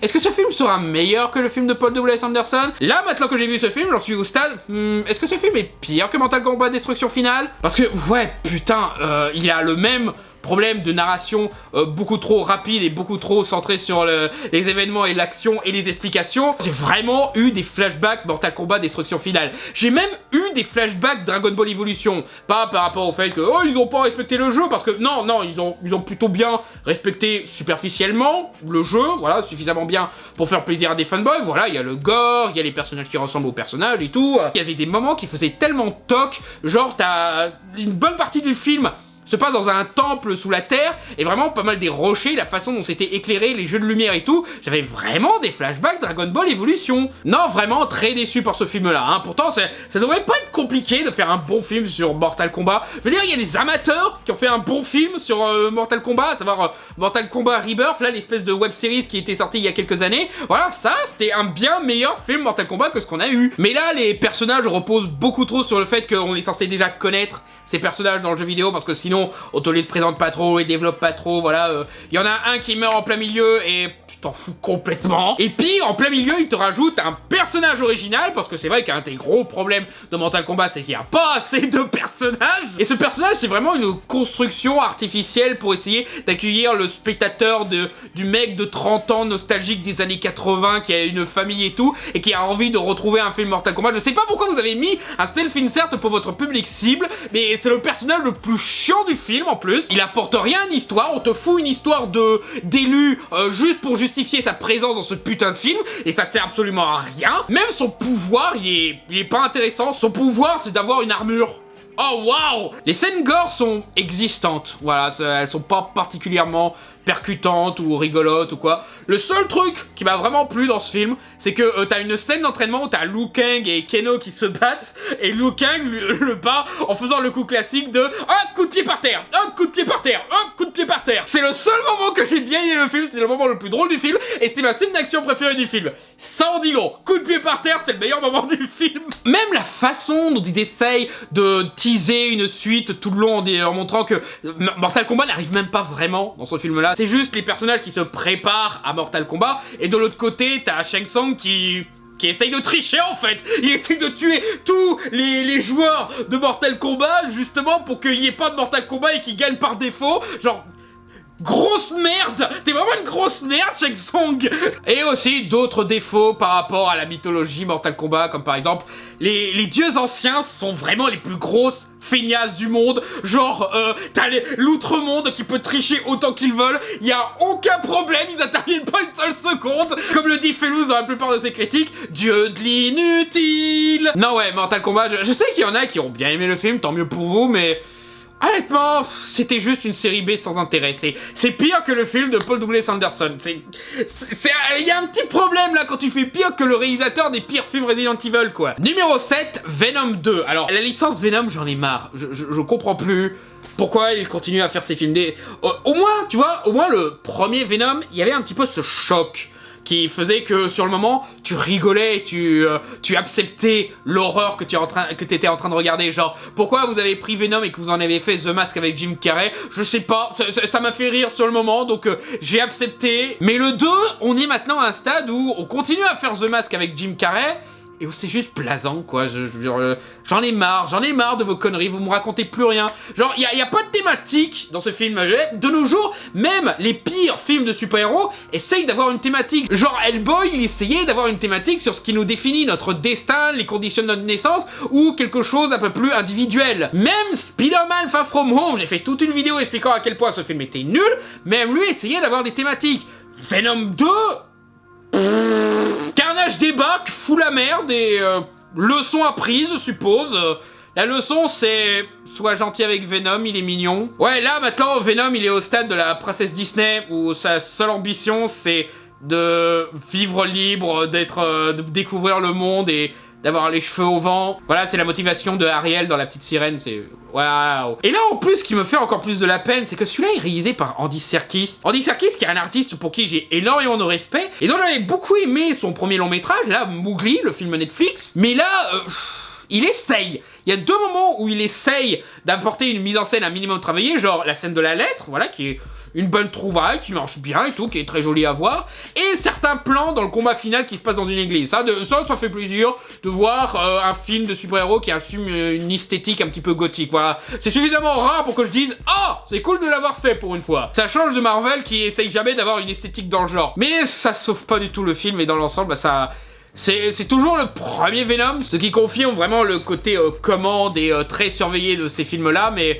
est-ce que ce film sera meilleur que le film de Paul W.S. Anderson? Là, maintenant que j'ai vu ce film, j'en suis au stade est-ce que ce film est pire que Mortal Kombat Destruction Finale? Parce que, ouais, putain, il a le même problème de narration beaucoup trop rapide et beaucoup trop centré sur les événements et l'action et les explications. J'ai vraiment eu des flashbacks Mortal Kombat Destruction Finale. J'ai même eu des flashbacks Dragon Ball Evolution. Pas par rapport au fait que oh ils ont pas respecté le jeu, parce que non, ils ont plutôt bien respecté superficiellement le jeu, voilà, suffisamment bien pour faire plaisir à des fanboys. Voilà, il y a le gore, il y a les personnages qui ressemblent aux personnages et tout. Il y avait des moments qui faisaient tellement toc, genre t'as une bonne partie du film se passe dans un temple sous la terre, et vraiment pas mal des rochers, la façon dont c'était éclairé, les jeux de lumière et tout, j'avais vraiment des flashbacks Dragon Ball Evolution. Non, vraiment très déçu par ce film là, hein. Pourtant ça devrait pas être compliqué de faire un bon film sur Mortal Kombat. Je veux dire, il y a des amateurs qui ont fait un bon film sur Mortal Kombat, à savoir Mortal Kombat Rebirth, là l'espèce de web series qui était sortie il y a quelques années. Voilà, ça c'était un bien meilleur film Mortal Kombat que ce qu'on a eu. Mais là les personnages reposent beaucoup trop sur le fait qu'on est censé déjà connaître ces personnages dans le jeu vidéo, parce que sinon on te les présente pas trop, les développe pas trop, voilà. Y en a un qui meurt en plein milieu et tu t'en fous complètement. Et puis en plein milieu il te rajoute un personnage original, parce que c'est vrai qu'un des gros problèmes de Mortal Kombat c'est qu'il n'y a pas assez de personnages. Et ce personnage c'est vraiment une construction artificielle pour essayer d'accueillir le spectateur du mec de 30 ans nostalgique des années 80 qui a une famille et tout, et qui a envie de retrouver un film Mortal Kombat. Je sais pas pourquoi vous avez mis un self-insert pour votre public cible, mais c'est le personnage le plus chiant du film en plus. Il apporte rien à une histoire, on te fout une histoire d'élu juste pour justifier sa présence dans ce putain de film, et ça ne sert absolument à rien. Même son pouvoir, il est pas intéressant. Son pouvoir, c'est d'avoir une armure. Oh waouh! Les scènes gore sont existantes, voilà, elles sont pas particulièrement percutante ou rigolote ou quoi. Le seul truc qui m'a vraiment plu dans ce film, c'est que t'as une scène d'entraînement où t'as Liu Kang et Kano qui se battent, et Liu Kang le bat en faisant le coup classique de un coup de pied par terre, un coup de pied par terre, un coup de pied par terre. C'est le seul moment que j'ai bien aimé le film, c'est le moment le plus drôle du film, et c'est ma scène d'action préférée du film. Ça en dit long. Coup de pied par terre, c'est le meilleur moment du film. Même la façon dont ils essayent de teaser une suite tout le long en montrant que Mortal Kombat n'arrive même pas vraiment dans ce film-là. C'est juste les personnages qui se préparent à Mortal Kombat, et de l'autre côté, t'as Shang Tsung qui essaye de tricher en fait. Il essaye de tuer tous les joueurs de Mortal Kombat justement pour qu'il n'y ait pas de Mortal Kombat et qu'il gagne par défaut. Genre... grosse merde! T'es vraiment une grosse merde, Shang Tsung! Et aussi d'autres défauts par rapport à la mythologie Mortal Kombat, comme par exemple, les dieux anciens sont vraiment les plus grosses feignasses du monde. Genre, t'as l'outre-monde qui peut tricher autant qu'ils veulent, y a aucun problème, ils interviennent pas une seule seconde. Comme le dit Fellouz dans la plupart de ses critiques, dieu de l'inutile! Non ouais, Mortal Kombat, je sais qu'il y en a qui ont bien aimé le film, tant mieux pour vous, mais... honnêtement, c'était juste une série B sans intérêt. C'est pire que le film de Paul W. Sanderson. Il y a un petit problème là quand tu fais pire que le réalisateur des pires films Resident Evil, quoi. Numéro 7, Venom 2. Alors, la licence Venom, j'en ai marre. Je comprends plus pourquoi il continue à faire ces films. Au moins, tu vois, au moins le premier Venom, il y avait un petit peu ce choc qui faisait que sur le moment, tu rigolais et tu acceptais l'horreur que t'étais en train de regarder. Genre, pourquoi vous avez pris Venom et que vous en avez fait The Mask avec Jim Carrey? Je sais pas, ça m'a fait rire sur le moment, donc j'ai accepté. Mais le 2, on est maintenant à un stade où on continue à faire The Mask avec Jim Carrey, et c'est juste blasant, quoi. J'en ai marre de vos conneries, vous me racontez plus rien. Genre, y a pas de thématique dans ce film. De nos jours, même les pires films de super-héros essayent d'avoir une thématique. Genre, Hellboy, il essayait d'avoir une thématique sur ce qui nous définit, notre destin, les conditions de notre naissance, ou quelque chose un peu plus individuel. Même Spider-Man Far From Home, j'ai fait toute une vidéo expliquant à quel point ce film était nul, même lui essayait d'avoir des thématiques. Venom 2... Carnage débarque, fout la merde et leçon apprise, je suppose. La leçon, c'est sois gentil avec Venom, il est mignon. Ouais, là maintenant, Venom, il est au stade de la princesse Disney où sa seule ambition, c'est de vivre libre, de découvrir le monde et d'avoir les cheveux au vent. Voilà, c'est la motivation de Ariel dans La Petite Sirène, c'est... waouh. Et là, en plus, ce qui me fait encore plus de la peine, c'est que celui-là est réalisé par Andy Serkis. Andy Serkis, qui est un artiste pour qui j'ai énormément de respect, et dont j'avais beaucoup aimé son premier long métrage, là, Mowgli, le film Netflix. Mais là... il essaye. Il y a deux moments où il essaye d'apporter une mise en scène un minimum travaillée, genre la scène de la lettre, voilà, qui est une bonne trouvaille, qui marche bien et tout, qui est très jolie à voir, et certains plans dans le combat final qui se passe dans une église. Ça fait plaisir de voir un film de super-héros qui assume une esthétique un petit peu gothique, voilà. C'est suffisamment rare pour que je dise « Ah, c'est cool de l'avoir fait pour une fois !» Ça change de Marvel qui essaye jamais d'avoir une esthétique dans le genre. Mais ça sauve pas du tout le film, et dans l'ensemble, bah, ça... C'est toujours le premier Venom, ce qui confirme vraiment le côté commande et très surveillé de ces films-là, mais...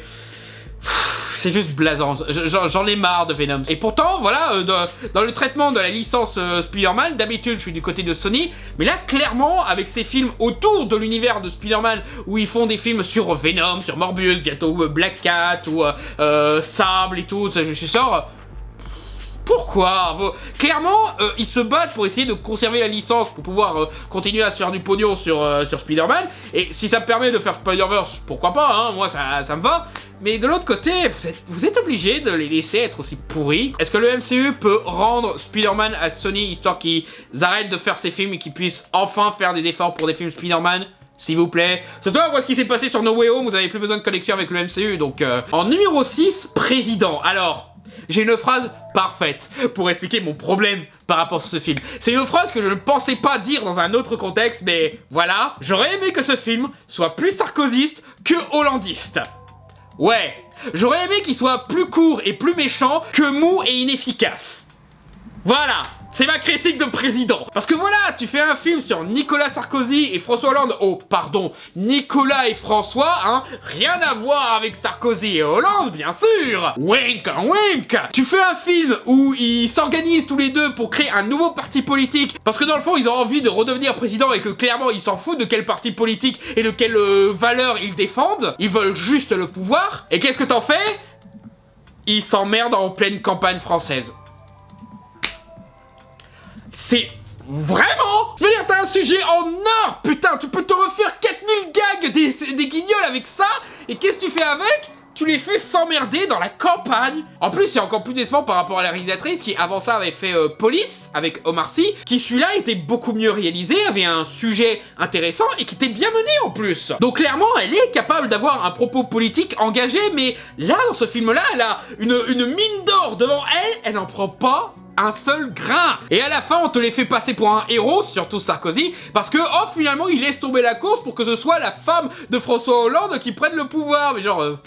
c'est juste blasant, j'en ai marre de Venom. Et pourtant, voilà, dans le traitement de la licence Spider-Man, d'habitude je suis du côté de Sony, mais là, clairement, avec ces films autour de l'univers de Spider-Man, où ils font des films sur Venom, sur Morbius, bientôt Black Cat, ou Sable et tout, ça, je suis sûr... Pourquoi? Clairement, ils se battent pour essayer de conserver la licence, pour pouvoir continuer à se faire du pognon sur Spider-Man. Et si ça me permet de faire Spider-Verse, pourquoi pas, hein, moi ça me va. Mais de l'autre côté, vous êtes obligé de les laisser être aussi pourris. Est-ce que le MCU peut rendre Spider-Man à Sony, histoire qu'ils arrêtent de faire ces films et qu'ils puissent enfin faire des efforts pour des films Spider-Man? S'il vous plaît. Surtout après ce qui s'est passé sur No Way Home, vous avez plus besoin de connexion avec le MCU, donc... En numéro 6, Président. Alors... j'ai une phrase parfaite pour expliquer mon problème par rapport à ce film. C'est une phrase que je ne pensais pas dire dans un autre contexte, mais voilà. J'aurais aimé que ce film soit plus sarkozyste que hollandiste. Ouais, j'aurais aimé qu'il soit plus court et plus méchant que mou et inefficace. Voilà. C'est ma critique de Président. Parce que voilà, tu fais un film sur Nicolas Sarkozy et François Hollande. Oh, pardon, Nicolas et François, hein. Rien à voir avec Sarkozy et Hollande, bien sûr. Wink, wink. Tu fais un film où ils s'organisent tous les deux pour créer un nouveau parti politique. Parce que dans le fond, ils ont envie de redevenir président et que clairement, ils s'en foutent de quel parti politique et de quelle valeur ils défendent. Ils veulent juste le pouvoir. Et qu'est-ce que t'en fais ? il s'emmerde en pleine campagne française. C'est... Vraiment? Je veux dire, t'as un sujet en or. Putain, tu peux te refaire 4000 gags, des guignols avec ça. Et qu'est-ce que tu fais avec? Tu les fais s'emmerder dans la campagne. En plus, c'est encore plus décevant par rapport à la réalisatrice qui, avant ça, avait fait Police avec Omar Sy, qui celui-là était beaucoup mieux réalisé, avait un sujet intéressant et qui était bien mené en plus. Donc clairement, elle est capable d'avoir un propos politique engagé, mais là, dans ce film-là, elle a une mine d'or devant elle, elle n'en prend pas un seul grain. Et à la fin, on te les fait passer pour un héros, surtout Sarkozy, parce que, oh, finalement, il laisse tomber la course pour que ce soit la femme de François Hollande qui prenne le pouvoir. Mais genre...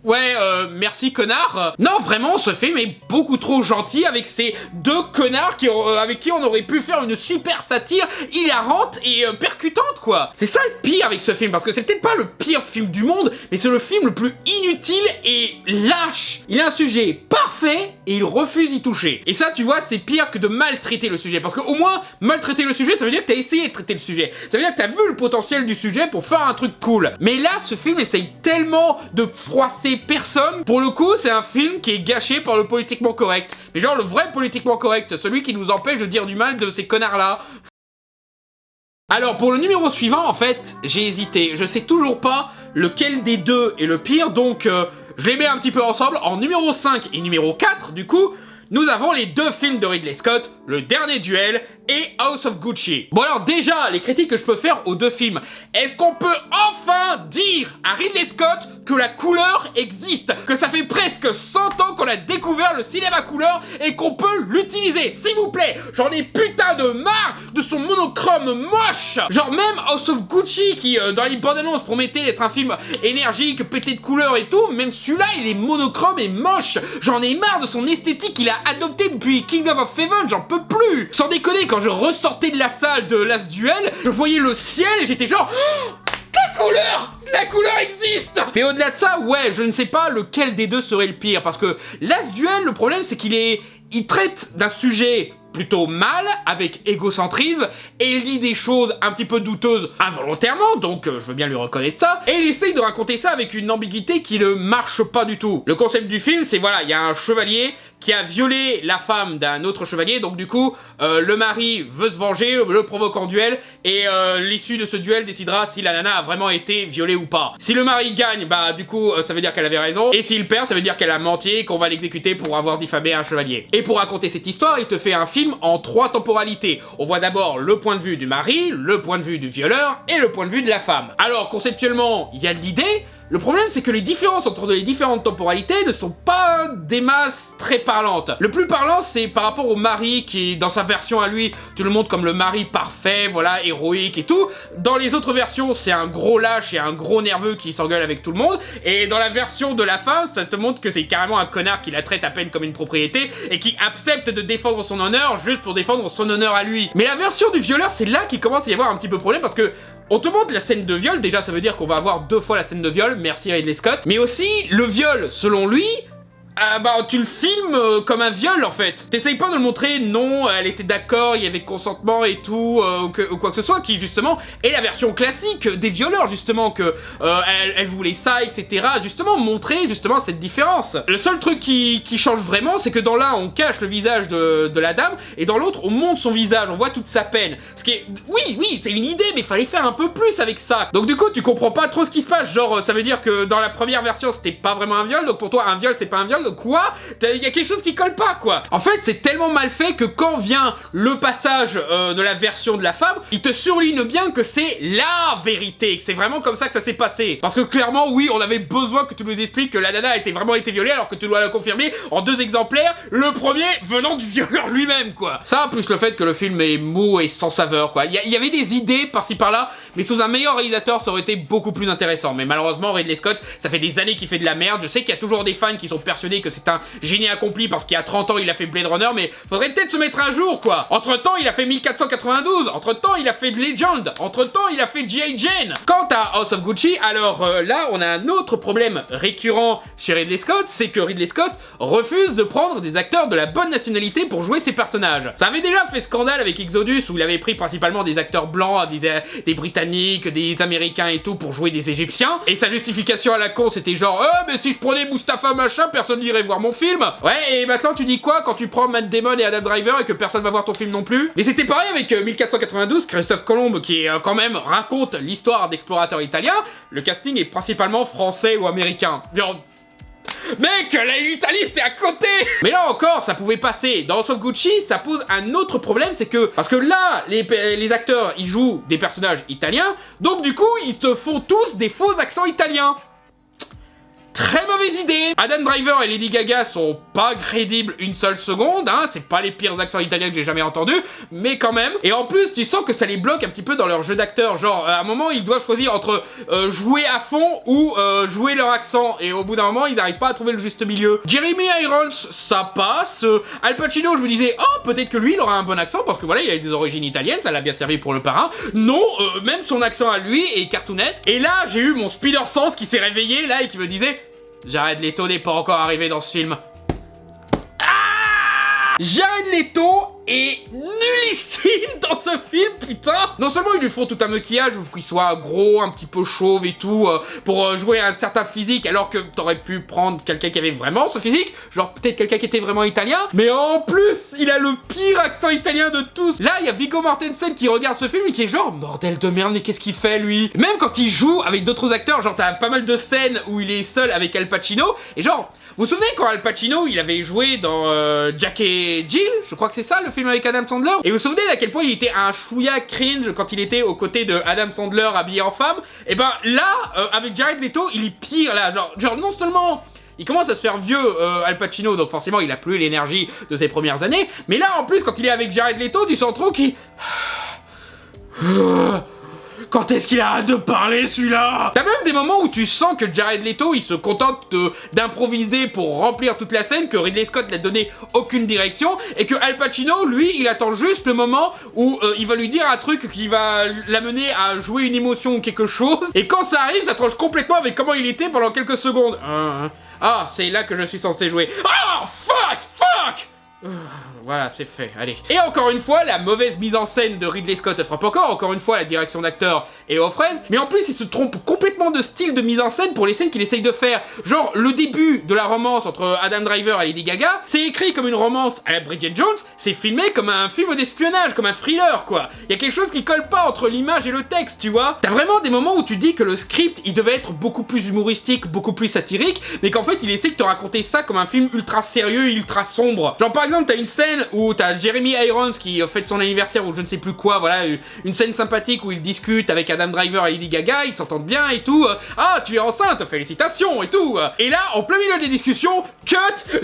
Ouais, merci connard. Non, vraiment, ce film est beaucoup trop gentil avec ces deux connards avec qui on aurait pu faire une super satire hilarante et percutante, quoi. C'est ça le pire avec ce film, parce que c'est peut-être pas le pire film du monde, mais c'est le film le plus inutile et lâche. Il a un sujet parfait et il refuse d'y toucher. Et ça, tu vois, c'est pire que de maltraiter le sujet, parce qu'au moins, maltraiter le sujet, ça veut dire que t'as essayé de traiter le sujet. Ça veut dire que t'as vu le potentiel du sujet pour faire un truc cool. Mais là, ce film essaye tellement de froisser personne. Pour le coup, c'est un film qui est gâché par le politiquement correct. Mais genre le vrai politiquement correct, celui qui nous empêche de dire du mal de ces connards-là. Alors, pour le numéro suivant, en fait, j'ai hésité. Je sais toujours pas lequel des deux est le pire, donc je les mets un petit peu ensemble. En numéro 5 et numéro 4, du coup, nous avons les deux films de Ridley Scott, Le Dernier Duel et House of Gucci. Bon alors déjà, les critiques que je peux faire aux deux films. Est-ce qu'on peut enfin dire à Ridley Scott que la couleur existe? Que ça fait presque 100 ans qu'on a découvert le cinéma couleur et qu'on peut l'utiliser, s'il vous plaît. J'en ai putain de marre de son monochrome moche. Genre même House of Gucci qui dans les bandes annonces promettait d'être un film énergique, pété de couleurs et tout, même celui-là il est monochrome et moche. J'en ai marre de son esthétique qu'il a adopté depuis Kingdom of Heaven, j'en peux plus. Sans déconner, quand je ressortais de la salle de Last Duel, je voyais le ciel et j'étais genre... Oh, la couleur existe. Mais au-delà de ça, ouais, je ne sais pas lequel des deux serait le pire, parce que Last Duel, le problème c'est il traite d'un sujet plutôt mal, avec égocentrisme, et il dit des choses un petit peu douteuses involontairement, donc je veux bien lui reconnaître ça, et il essaye de raconter ça avec une ambiguïté qui ne marche pas du tout. Le concept du film, c'est voilà, il y a un chevalier qui a violé la femme d'un autre chevalier, donc du coup, le mari veut se venger, le provoque en duel, et l'issue de ce duel décidera si la nana a vraiment été violée ou pas. Si le mari gagne, bah du coup, ça veut dire qu'elle avait raison, et s'il perd, ça veut dire qu'elle a menti et qu'on va l'exécuter pour avoir diffamé un chevalier. Et pour raconter cette histoire, il te fait un film en 3 temporalités. On voit d'abord le point de vue du mari, le point de vue du violeur, et le point de vue de la femme. Alors, conceptuellement, il y a de l'idée. Le problème, c'est que les différences entre les différentes temporalités ne sont pas des masses très parlantes. Le plus parlant, c'est par rapport au mari qui, dans sa version à lui, tu le montres comme le mari parfait, voilà, héroïque et tout. Dans les autres versions, c'est un gros lâche et un gros nerveux qui s'engueule avec tout le monde. Et dans la version de la femme, ça te montre que c'est carrément un connard qui la traite à peine comme une propriété et qui accepte de défendre son honneur juste pour défendre son honneur à lui. Mais la version du violeur, c'est là qu'il commence à y avoir un petit peu de problème parce que on te montre la scène de viol, déjà ça veut dire qu'on va avoir 2 fois la scène de viol, merci Ridley Scott. Mais aussi, le viol, selon lui, bah tu le filmes comme un viol en fait. T'essayes pas de le montrer, non, elle était d'accord, il y avait consentement et tout, ou quoi que ce soit, qui justement est la version classique des violeurs, justement, que elle voulait ça, etc. Justement, montrer justement cette différence. Le seul truc qui change vraiment, c'est que dans l'un, on cache le visage de la dame, et dans l'autre, on montre son visage, on voit toute sa peine. Ce qui est... Oui, c'est une idée, mais fallait faire un peu plus avec ça. Donc du coup, tu comprends pas trop ce qui se passe, genre, ça veut dire que dans la première version, c'était pas vraiment un viol, donc pour toi, un viol, c'est pas un viol. Quoi? Il y a quelque chose qui colle pas, quoi. En fait, c'est tellement mal fait que quand vient le passage de la version de la femme, il te surligne bien que c'est la vérité, que c'est vraiment comme ça que ça s'est passé. Parce que clairement, oui, on avait besoin que tu nous expliques que la nana a vraiment été violée, alors que tu dois la confirmer en 2 exemplaires, le premier venant du violeur lui-même, quoi. Ça, plus le fait que le film est mou et sans saveur, quoi. Il y avait des idées par-ci par-là, mais sous un meilleur réalisateur, ça aurait été beaucoup plus intéressant. Mais malheureusement, Ridley Scott, ça fait des années qu'il fait de la merde. Je sais qu'il y a toujours des fans qui sont persuadés que c'est un génie accompli parce qu'il y a 30 ans il a fait Blade Runner, mais faudrait peut-être se mettre un jour, quoi. Entre temps il a fait 1492, entre temps il a fait Legend, entre temps il a fait G.I. Jane. Quant à House of Gucci, alors là on a un autre problème récurrent chez Ridley Scott, c'est que Ridley Scott refuse de prendre des acteurs de la bonne nationalité pour jouer ses personnages. Ça avait déjà fait scandale avec Exodus où il avait pris principalement des acteurs blancs, des britanniques, des américains et tout pour jouer des égyptiens, et sa justification à la con c'était genre mais si je prenais Mustapha machin personne personne n'irait voir mon film. Ouais, et maintenant tu dis quoi quand tu prends Matt Damon et Adam Driver et que personne va voir ton film non plus? Mais c'était pareil avec 1492, Christophe Colomb, qui quand même raconte l'histoire d'explorateurs italiens. Le casting est principalement français ou américain. Genre... Mec, l'Italie c'était à côté. Mais là encore, ça pouvait passer. Dans House of Gucci, ça pose un autre problème, c'est que... Parce que là, les acteurs, ils jouent des personnages italiens, donc du coup, ils se font tous des faux accents italiens. Très mauvaise idée. Adam Driver et Lady Gaga sont pas crédibles une seule seconde, hein, c'est pas les pires accents italiens que j'ai jamais entendus, mais quand même. Et en plus, tu sens que ça les bloque un petit peu dans leur jeu d'acteur, genre à un moment ils doivent choisir entre jouer à fond ou jouer leur accent, et au bout d'un moment ils n'arrivent pas à trouver le juste milieu. Jeremy Irons, ça passe. Al Pacino, je me disais, oh peut-être que lui il aura un bon accent, parce que voilà, il a des origines italiennes, ça l'a bien servi pour le parrain. Non, même son accent à lui est cartoonesque. Et là, j'ai eu mon Spider Sense qui s'est réveillé là et qui me disait... Jared Leto n'est pas encore arrivé dans ce film. Jared Leto est nullissime dans ce film, putain. Non seulement ils lui font tout un maquillage pour qu'il soit gros, un petit peu chauve et tout, pour jouer un certain physique, alors que t'aurais pu prendre quelqu'un qui avait vraiment ce physique, genre peut-être quelqu'un qui était vraiment italien, mais en plus, il a le pire accent italien de tous. Là, il y a Viggo Mortensen qui regarde ce film et qui est genre, bordel de merde, mais qu'est-ce qu'il fait lui? Même quand il joue avec d'autres acteurs, genre t'as pas mal de scènes où il est seul avec Al Pacino, et genre... Vous vous souvenez quand Al Pacino, il avait joué dans Jack et Jill, je crois que c'est ça, le film avec Adam Sandler. Et vous vous souvenez à quel point il était un chouïa cringe quand il était aux côtés de Adam Sandler habillé en femme? Et ben là, avec Jared Leto, il est pire là, genre non seulement... Il commence à se faire vieux, Al Pacino, donc forcément il a plus l'énergie de ses premières années, mais là en plus quand il est avec Jared Leto, tu sens trop qu'il... Quand est-ce qu'il arrête de parler celui-là? T'as même des moments où tu sens que Jared Leto il se contente d'improviser pour remplir toute la scène, que Ridley Scott n'a donné aucune direction, et que Al Pacino, lui, il attend juste le moment où il va lui dire un truc qui va l'amener à jouer une émotion ou quelque chose, et quand ça arrive, ça tranche complètement avec comment il était pendant quelques secondes. Ah, c'est là que je suis censé jouer. Oh, fuck! Voilà, c'est fait, allez. Et encore une fois, la mauvaise mise en scène de Ridley Scott frappe encore une fois, la direction d'acteur est aux fraises, mais en plus, il se trompe complètement de style de mise en scène pour les scènes qu'il essaye de faire. Genre, le début de la romance entre Adam Driver et Lady Gaga, c'est écrit comme une romance à la Bridget Jones, c'est filmé comme un film d'espionnage, comme un thriller, quoi. Il y a quelque chose qui colle pas entre l'image et le texte, tu vois. T'as vraiment des moments où tu dis que le script, il devait être beaucoup plus humoristique, beaucoup plus satirique, mais qu'en fait, il essaie de te raconter ça comme un film ultra sérieux, ultra sombre. Genre, par exemple, t'as une scène où t'as Jeremy Irons qui fête son anniversaire ou je ne sais plus quoi, voilà, une scène sympathique où il discute avec Adam Driver et Lady Gaga, ils s'entendent bien et tout, ah tu es enceinte, félicitations et tout, et là en plein milieu des discussions, cut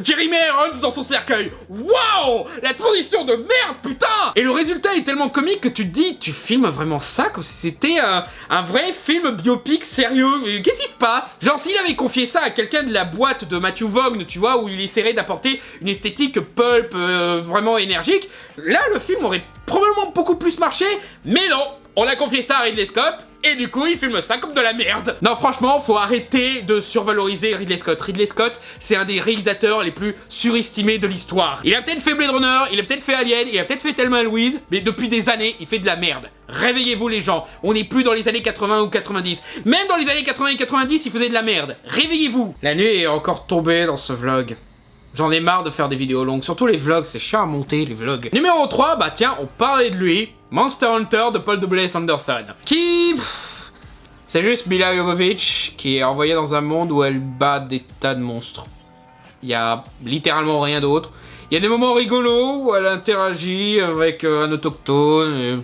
Jeremy Irons dans son cercueil. Waouh, la transition de merde, putain. Et le résultat est tellement comique que tu te dis, tu filmes vraiment ça comme si c'était un vrai film biopic sérieux. Qu'est-ce qui se passe? Genre s'il avait confié ça à quelqu'un de la boîte de Matthew Vaughn, tu vois, où il essaierait d'apporter une esthétique pulp vraiment énergique, là le film aurait probablement beaucoup plus marché, mais non, on a confié ça à Ridley Scott, et du coup il filme ça comme de la merde. Non franchement, faut arrêter de survaloriser Ridley Scott. Ridley Scott, c'est un des réalisateurs les plus surestimés de l'histoire. Il a peut-être fait Blade Runner, il a peut-être fait Alien, il a peut-être fait Thelma et Louise, mais depuis des années, il fait de la merde. Réveillez-vous les gens, on n'est plus dans les années 80 ou 90. Même dans les années 80 et 90, il faisait de la merde. Réveillez-vous. La nuit est encore tombée dans ce vlog. J'en ai marre de faire des vidéos longues, surtout les vlogs, c'est chiant à monter les vlogs. Numéro 3, bah tiens, on parlait de lui, Monster Hunter de Paul W.S. Anderson, qui... c'est juste Milla Jovovich qui est envoyée dans un monde où elle bat des tas de monstres. Il y a littéralement rien d'autre. Il y a des moments rigolos où elle interagit avec un autochtone, et...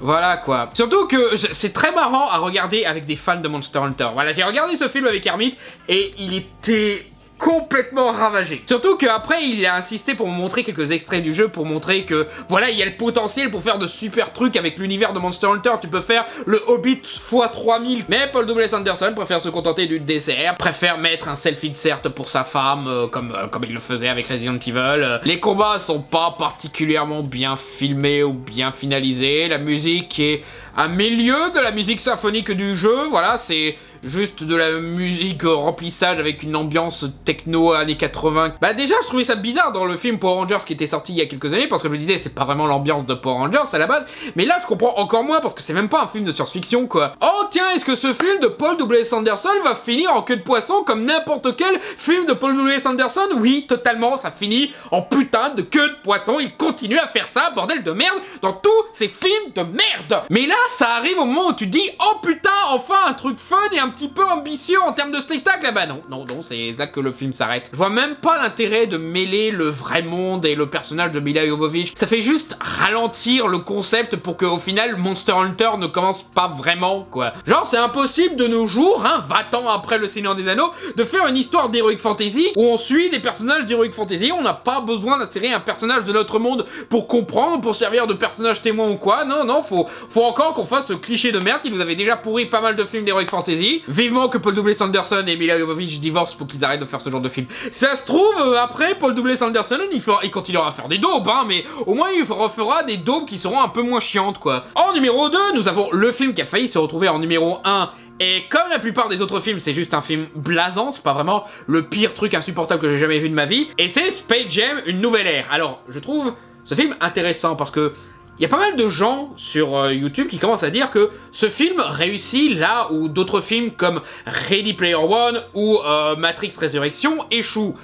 voilà quoi. Surtout que c'est très marrant à regarder avec des fans de Monster Hunter. Voilà, j'ai regardé ce film avec Hermite et il était... complètement ravagé. Surtout qu'après il a insisté pour me montrer quelques extraits du jeu pour montrer que voilà, il y a le potentiel pour faire de super trucs avec l'univers de Monster Hunter. Tu peux faire le Hobbit x 3000. Mais Paul W.S. Anderson préfère se contenter du désert, préfère mettre un self-insert pour sa femme comme il le faisait avec Resident Evil. Les combats sont pas particulièrement bien filmés ou bien finalisés. La musique est un milieu de la musique symphonique du jeu, voilà, c'est juste de la musique remplissage avec une ambiance techno années 80. Bah déjà, je trouvais ça bizarre dans le film Power Rangers qui était sorti il y a quelques années, parce que je me disais, c'est pas vraiment l'ambiance de Power Rangers à la base, mais là, je comprends encore moins, parce que c'est même pas un film de science-fiction, quoi. Oh tiens, est-ce que ce film de Paul W.S. Anderson va finir en queue de poisson comme n'importe quel film de Paul W.S. Anderson? Oui, totalement, ça finit en putain de queue de poisson, il continue à faire ça, bordel de merde, dans tous ces films de merde. Mais là, ça arrive au moment où tu dis, oh putain, enfin un truc fun et un petit peu ambitieux en termes de spectacle. Ah bah non, c'est là que le film s'arrête. Je vois même pas l'intérêt de mêler le vrai monde et le personnage de Milla Jovovich. Ça fait juste ralentir le concept pour qu'au final Monster Hunter ne commence pas vraiment, quoi. Genre, c'est impossible de nos jours, 20 ans après le Seigneur des Anneaux, de faire une histoire d'Heroic Fantasy où on suit des personnages d'Heroic Fantasy. On n'a pas besoin d'insérer un personnage de notre monde pour comprendre, pour servir de personnage témoin ou quoi. Non, faut encore qu'on fasse ce cliché de merde qui nous avait déjà pourri pas mal de films d'Heroic Fantasy. Vivement que Paul W.S. Anderson et Milla Jovovich divorcent pour qu'ils arrêtent de faire ce genre de film. Ça se trouve, après, Paul W.S. Anderson, il continuera à faire des daubes, mais au moins il refera des daubes qui seront un peu moins chiantes, quoi. En numéro 2, nous avons le film qui a failli se retrouver en numéro 1. Et comme la plupart des autres films, c'est juste un film blasant, c'est pas vraiment le pire truc insupportable que j'ai jamais vu de ma vie. Et c'est Space Jam, une nouvelle ère. Alors, je trouve ce film intéressant parce que il y a pas mal de gens sur YouTube qui commencent à dire que ce film réussit là où d'autres films comme Ready Player One ou Matrix Résurrection échouent.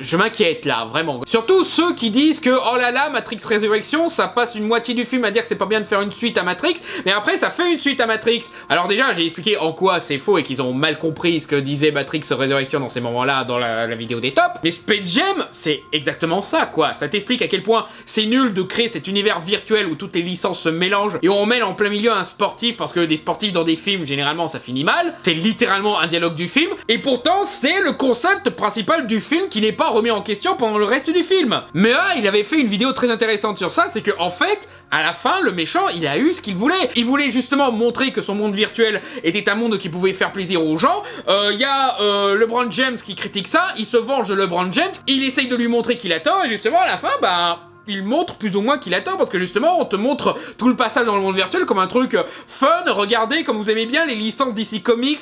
Je m'inquiète là, vraiment. Surtout ceux qui disent que, oh là là, Matrix Résurrection, ça passe une moitié du film à dire que c'est pas bien de faire une suite à Matrix, mais après ça fait une suite à Matrix. Alors déjà, j'ai expliqué en quoi c'est faux et qu'ils ont mal compris ce que disait Matrix Résurrection dans ces moments-là, dans la vidéo des tops. Mais Space Jam, c'est exactement ça, quoi. Ça t'explique à quel point c'est nul de créer cet univers virtuel où toutes les licences se mélangent et on mêle en plein milieu un sportif, parce que des sportifs dans des films, généralement, ça finit mal. C'est littéralement un dialogue du film, et pourtant, c'est le concept principal du film qui n'est pas remis en question pendant le reste du film. Mais là, il avait fait une vidéo très intéressante sur ça, c'est que en fait, à la fin, le méchant, il a eu ce qu'il voulait. Il voulait justement montrer que son monde virtuel était un monde qui pouvait faire plaisir aux gens. Il y a LeBron James qui critique ça, il se venge de LeBron James, il essaye de lui montrer qu'il a tort, et justement, à la fin, il montre plus ou moins qu'il a tort, parce que justement on te montre tout le passage dans le monde virtuel comme un truc fun. Regardez comme vous aimez bien les licences DC Comics,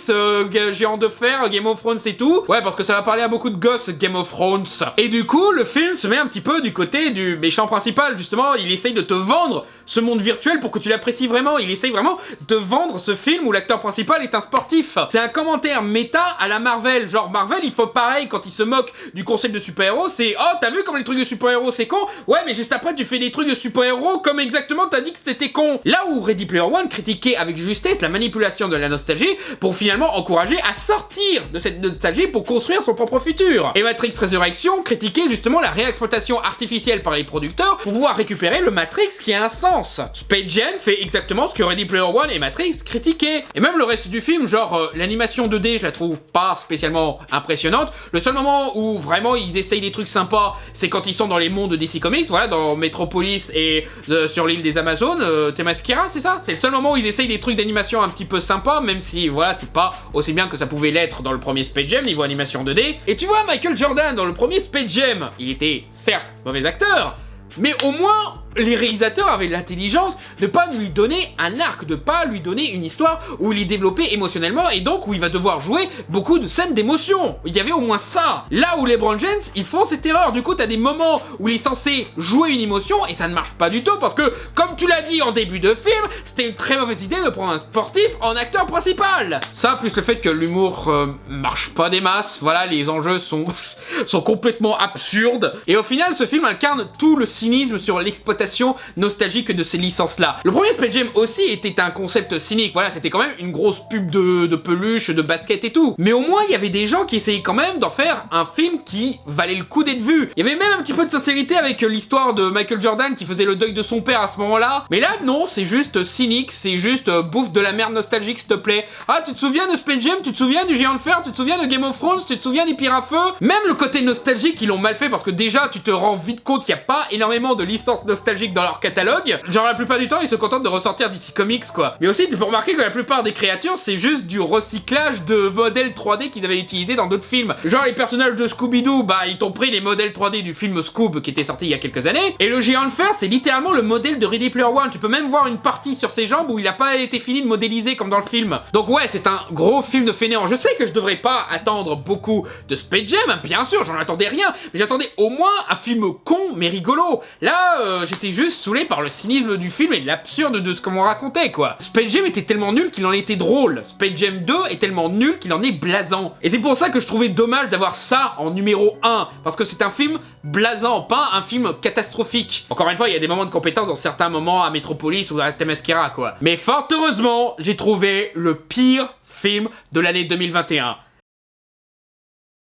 Géant de Fer, Game of Thrones et tout. Ouais, parce que ça va parler à beaucoup de gosses, Game of Thrones. Et du coup le film se met un petit peu du côté du méchant principal. Justement, il essaye de te vendre ce monde virtuel pour que tu l'apprécies vraiment. Il essaye vraiment de vendre ce film où l'acteur principal est un sportif. C'est un commentaire méta à la Marvel. Genre Marvel, il faut pareil quand il se moque du concept de super-héros, c'est oh t'as vu comme les trucs de super-héros c'est con. Ouais, mais juste après tu fais des trucs de super-héros comme exactement t'as dit que c'était con. Là où Ready Player One critiquait avec justesse la manipulation de la nostalgie pour finalement encourager à sortir de cette nostalgie pour construire son propre futur. Et Matrix Résurrection critiquait justement la réexploitation artificielle par les producteurs pour pouvoir récupérer le Matrix qui a un sens. Space Jam fait exactement ce que Ready Player One et Matrix critiquaient. Et même le reste du film, genre l'animation 2D, je la trouve pas spécialement impressionnante. Le seul moment où vraiment ils essayent des trucs sympas, c'est quand ils sont dans les mondes de DC Comics, voilà, dans Metropolis et sur l'île des Amazones, Themyscira, c'est ça? C'est le seul moment où ils essayent des trucs d'animation un petit peu sympas, même si, voilà, c'est pas aussi bien que ça pouvait l'être dans le premier Space Jam, niveau animation 2D. Et tu vois, Michael Jordan, dans le premier Space Jam, il était, certes, mauvais acteur, mais au moins, les réalisateurs avaient l'intelligence de pas lui donner un arc, de pas lui donner une histoire où il est développé émotionnellement et donc où il va devoir jouer beaucoup de scènes d'émotion. Il y avait au moins ça. Là où LeBron James, ils font cette erreur. Du coup, t'as des moments où il est censé jouer une émotion et ça ne marche pas du tout parce que, comme tu l'as dit en début de film, c'était une très mauvaise idée de prendre un sportif en acteur principal. Ça, plus le fait que l'humour marche pas des masses, voilà, les enjeux sont complètement absurdes. Et au final, ce film incarne tout le cynisme sur l'exploitation nostalgique de ces licences-là. Le premier Space Jam aussi était un concept cynique, voilà, c'était quand même une grosse pub de peluche, de basket et tout. Mais au moins, il y avait des gens qui essayaient quand même d'en faire un film qui valait le coup d'être vu. Il y avait même un petit peu de sincérité avec l'histoire de Michael Jordan qui faisait le deuil de son père à ce moment-là. Mais là, non, c'est juste cynique, c'est juste bouffe de la merde nostalgique, s'il te plaît. Ah, tu te souviens de Space Jam, tu te souviens du Géant de Fer, tu te souviens de Game of Thrones, tu te souviens des Pires à Feu. Même le côté nostalgique, ils l'ont mal fait parce que déjà, tu te rends vite compte qu'il n'y a pas énormément de licences nostalgiques nostalgique dans leur catalogue. Genre la plupart du temps ils se contentent de ressortir DC Comics quoi. Mais aussi tu peux remarquer que la plupart des créatures c'est juste du recyclage de modèles 3D qu'ils avaient utilisés dans d'autres films. Genre les personnages de Scooby-Doo, bah ils t'ont pris les modèles 3D du film Scoob qui était sorti il y a quelques années. Et le géant de fer c'est littéralement le modèle de Ready Player One. Tu peux même voir une partie sur ses jambes où il a pas été fini de modéliser comme dans le film. Donc ouais c'est un gros film de fainéant. Je sais que je devrais pas attendre beaucoup de Space Jam, bien sûr j'en attendais rien, mais j'attendais au moins un film con mais rigolo. Là j'étais juste saoulé par le cynisme du film et l'absurde de ce qu'on racontait quoi. Space Jam était tellement nul qu'il en était drôle. Space Jam 2 est tellement nul qu'il en est blasant. Et c'est pour ça que je trouvais dommage d'avoir ça en numéro 1, parce que c'est un film blasant, pas un film catastrophique. Encore une fois, il y a des moments de compétence dans certains moments à Metropolis ou à Themyscira quoi. Mais fort heureusement, j'ai trouvé le pire film de l'année 2021.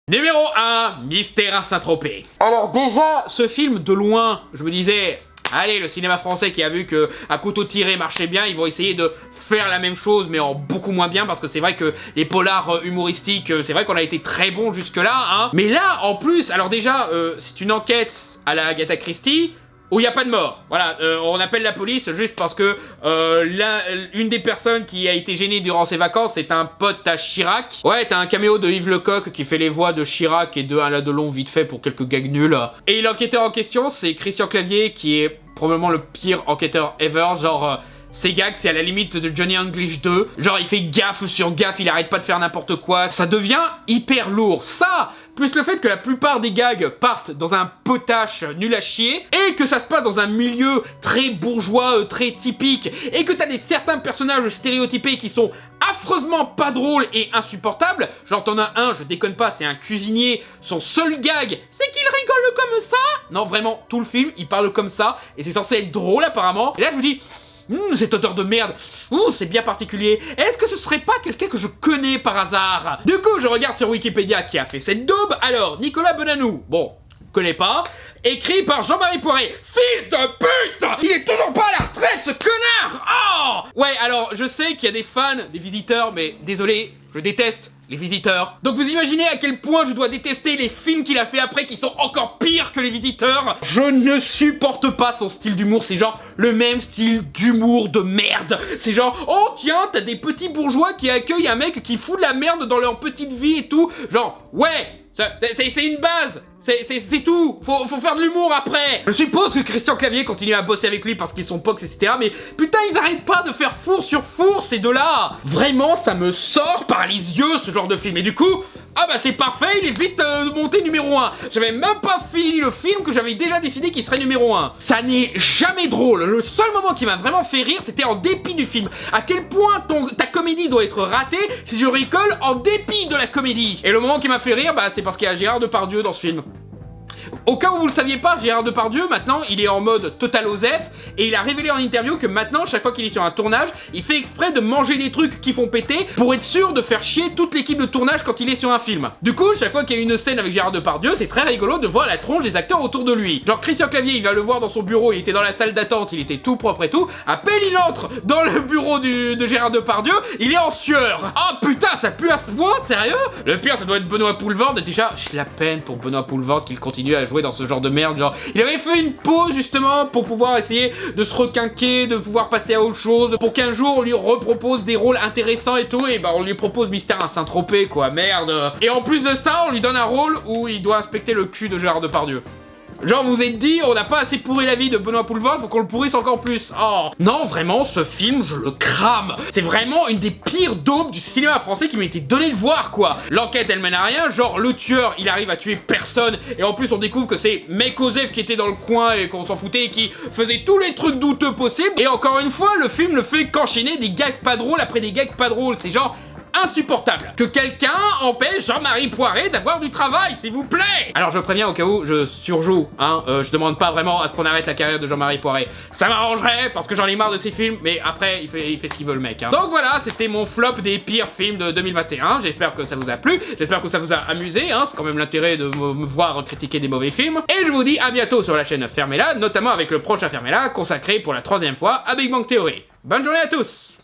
Numéro 1, Mystère à Saint-Tropez. Alors déjà, ce film de loin, je me disais... Allez, le cinéma français qui a vu que à couteau tiré marchait bien, ils vont essayer de faire la même chose mais en beaucoup moins bien parce que c'est vrai que les polars humoristiques, c'est vrai qu'on a été très bons jusque là, hein. Mais là, en plus, alors déjà, c'est une enquête à la Agatha Christie où il n'y a pas de mort. Voilà, on appelle la police juste parce que une des personnes qui a été gênée durant ses vacances, c'est un pote à Chirac. Ouais, t'as un caméo de Yves Lecoq qui fait les voix de Chirac et de Alain Delon vite fait pour quelques gags nuls. Et l'enquêteur en question, c'est Christian Clavier qui est probablement le pire enquêteur ever, genre... Ces gags, c'est à la limite de Johnny English 2. Genre, il fait gaffe sur gaffe, il arrête pas de faire n'importe quoi. Ça devient hyper lourd. Ça, plus le fait que la plupart des gags partent dans un potache nul à chier, et que ça se passe dans un milieu très bourgeois, très typique, et que t'as certains personnages stéréotypés qui sont affreusement pas drôles et insupportables. Genre, t'en as un, je déconne pas, c'est un cuisinier. Son seul gag, c'est qu'il rigole comme ça. Non, vraiment, tout le film, il parle comme ça, et c'est censé être drôle apparemment. Et là, je me dis... cette odeur de merde, c'est bien particulier. Est-ce que ce serait pas quelqu'un que je connais par hasard? Du coup, je regarde sur Wikipédia qui a fait cette daube. Alors, Nicolas Benanou, bon, connais pas. Écrit par Jean-Marie Poiré. Fils de pute! Il est toujours pas à la retraite, ce connard! Oh! Ouais, alors, je sais qu'il y a des fans, des visiteurs, mais désolé, je déteste les visiteurs. Donc vous imaginez à quel point je dois détester les films qu'il a fait après qui sont encore pires que les visiteurs. Je ne supporte pas son style d'humour, c'est genre le même style d'humour de merde. C'est genre, oh tiens, t'as des petits bourgeois qui accueillent un mec qui fout de la merde dans leur petite vie et tout. Genre, ouais, c'est une base. C'est tout, faut faire de l'humour après. Je suppose que Christian Clavier continue à bosser avec lui parce qu'ils sont pox, etc. Mais putain, ils arrêtent pas de faire four sur four, ces deux-là. Vraiment, ça me sort par les yeux, ce genre de film. Et du coup, ah bah c'est parfait, il est vite monté numéro 1. J'avais même pas fini le film que j'avais déjà décidé qu'il serait numéro 1. Ça n'est jamais drôle. Le seul moment qui m'a vraiment fait rire, c'était en dépit du film. À quel point ta comédie doit être ratée si je rigole en dépit de la comédie. Et le moment qui m'a fait rire, bah c'est parce qu'il y a Gérard Depardieu dans ce film. Au cas où vous le saviez pas, Gérard Depardieu, maintenant, il est en mode total osef, et il a révélé en interview que maintenant, chaque fois qu'il est sur un tournage, il fait exprès de manger des trucs qui font péter pour être sûr de faire chier toute l'équipe de tournage quand il est sur un film. Du coup, chaque fois qu'il y a une scène avec Gérard Depardieu, c'est très rigolo de voir la tronche des acteurs autour de lui. Genre Christian Clavier, il va le voir dans son bureau, il était dans la salle d'attente, il était tout propre et tout. À peine il entre dans le bureau de Gérard Depardieu, il est en sueur. Oh putain, ça pue à ce point, sérieux? Le pire, ça doit être Benoît Poelvoorde. Déjà, j'ai de la peine pour Benoît Poelvoorde qu'il continue à jouer dans ce genre de merde. Genre, il avait fait une pause justement pour pouvoir essayer de se requinquer, de pouvoir passer à autre chose, pour qu'un jour on lui repropose des rôles intéressants et tout, et bah on lui propose Mystère à Saint-Tropez quoi, merde. Et en plus de ça, on lui donne un rôle où il doit inspecter le cul de Gérard Depardieu. Genre vous êtes dit, on n'a pas assez pourri la vie de Benoît Poelvoorde, faut qu'on le pourrisse encore plus. Oh non, vraiment, ce film, je le crame. C'est vraiment une des pires daubes du cinéma français qui m'a été donné de voir, quoi. L'enquête, elle mène à rien, genre le tueur, il arrive à tuer personne, et en plus on découvre que c'est mec Osef qui était dans le coin et qu'on s'en foutait et qui faisait tous les trucs douteux possibles. Et encore une fois, le film ne fait qu'enchaîner des gags pas drôles après des gags pas drôles. C'est genre... insupportable. Que quelqu'un empêche Jean-Marie Poiré d'avoir du travail, s'il vous plaît. Alors je préviens au cas où je surjoue, hein, je demande pas vraiment à ce qu'on arrête la carrière de Jean-Marie Poiré. Ça m'arrangerait parce que j'en ai marre de ces films, mais après il fait ce qu'il veut le mec. Hein. Donc voilà, c'était mon flop des pires films de 2021. J'espère que ça vous a plu, j'espère que ça vous a amusé, hein, c'est quand même l'intérêt de me voir critiquer des mauvais films. Et je vous dis à bientôt sur la chaîne Fermez-la, notamment avec le prochain Fermez-la consacré pour la 3e fois à Big Bang Theory. Bonne journée à tous.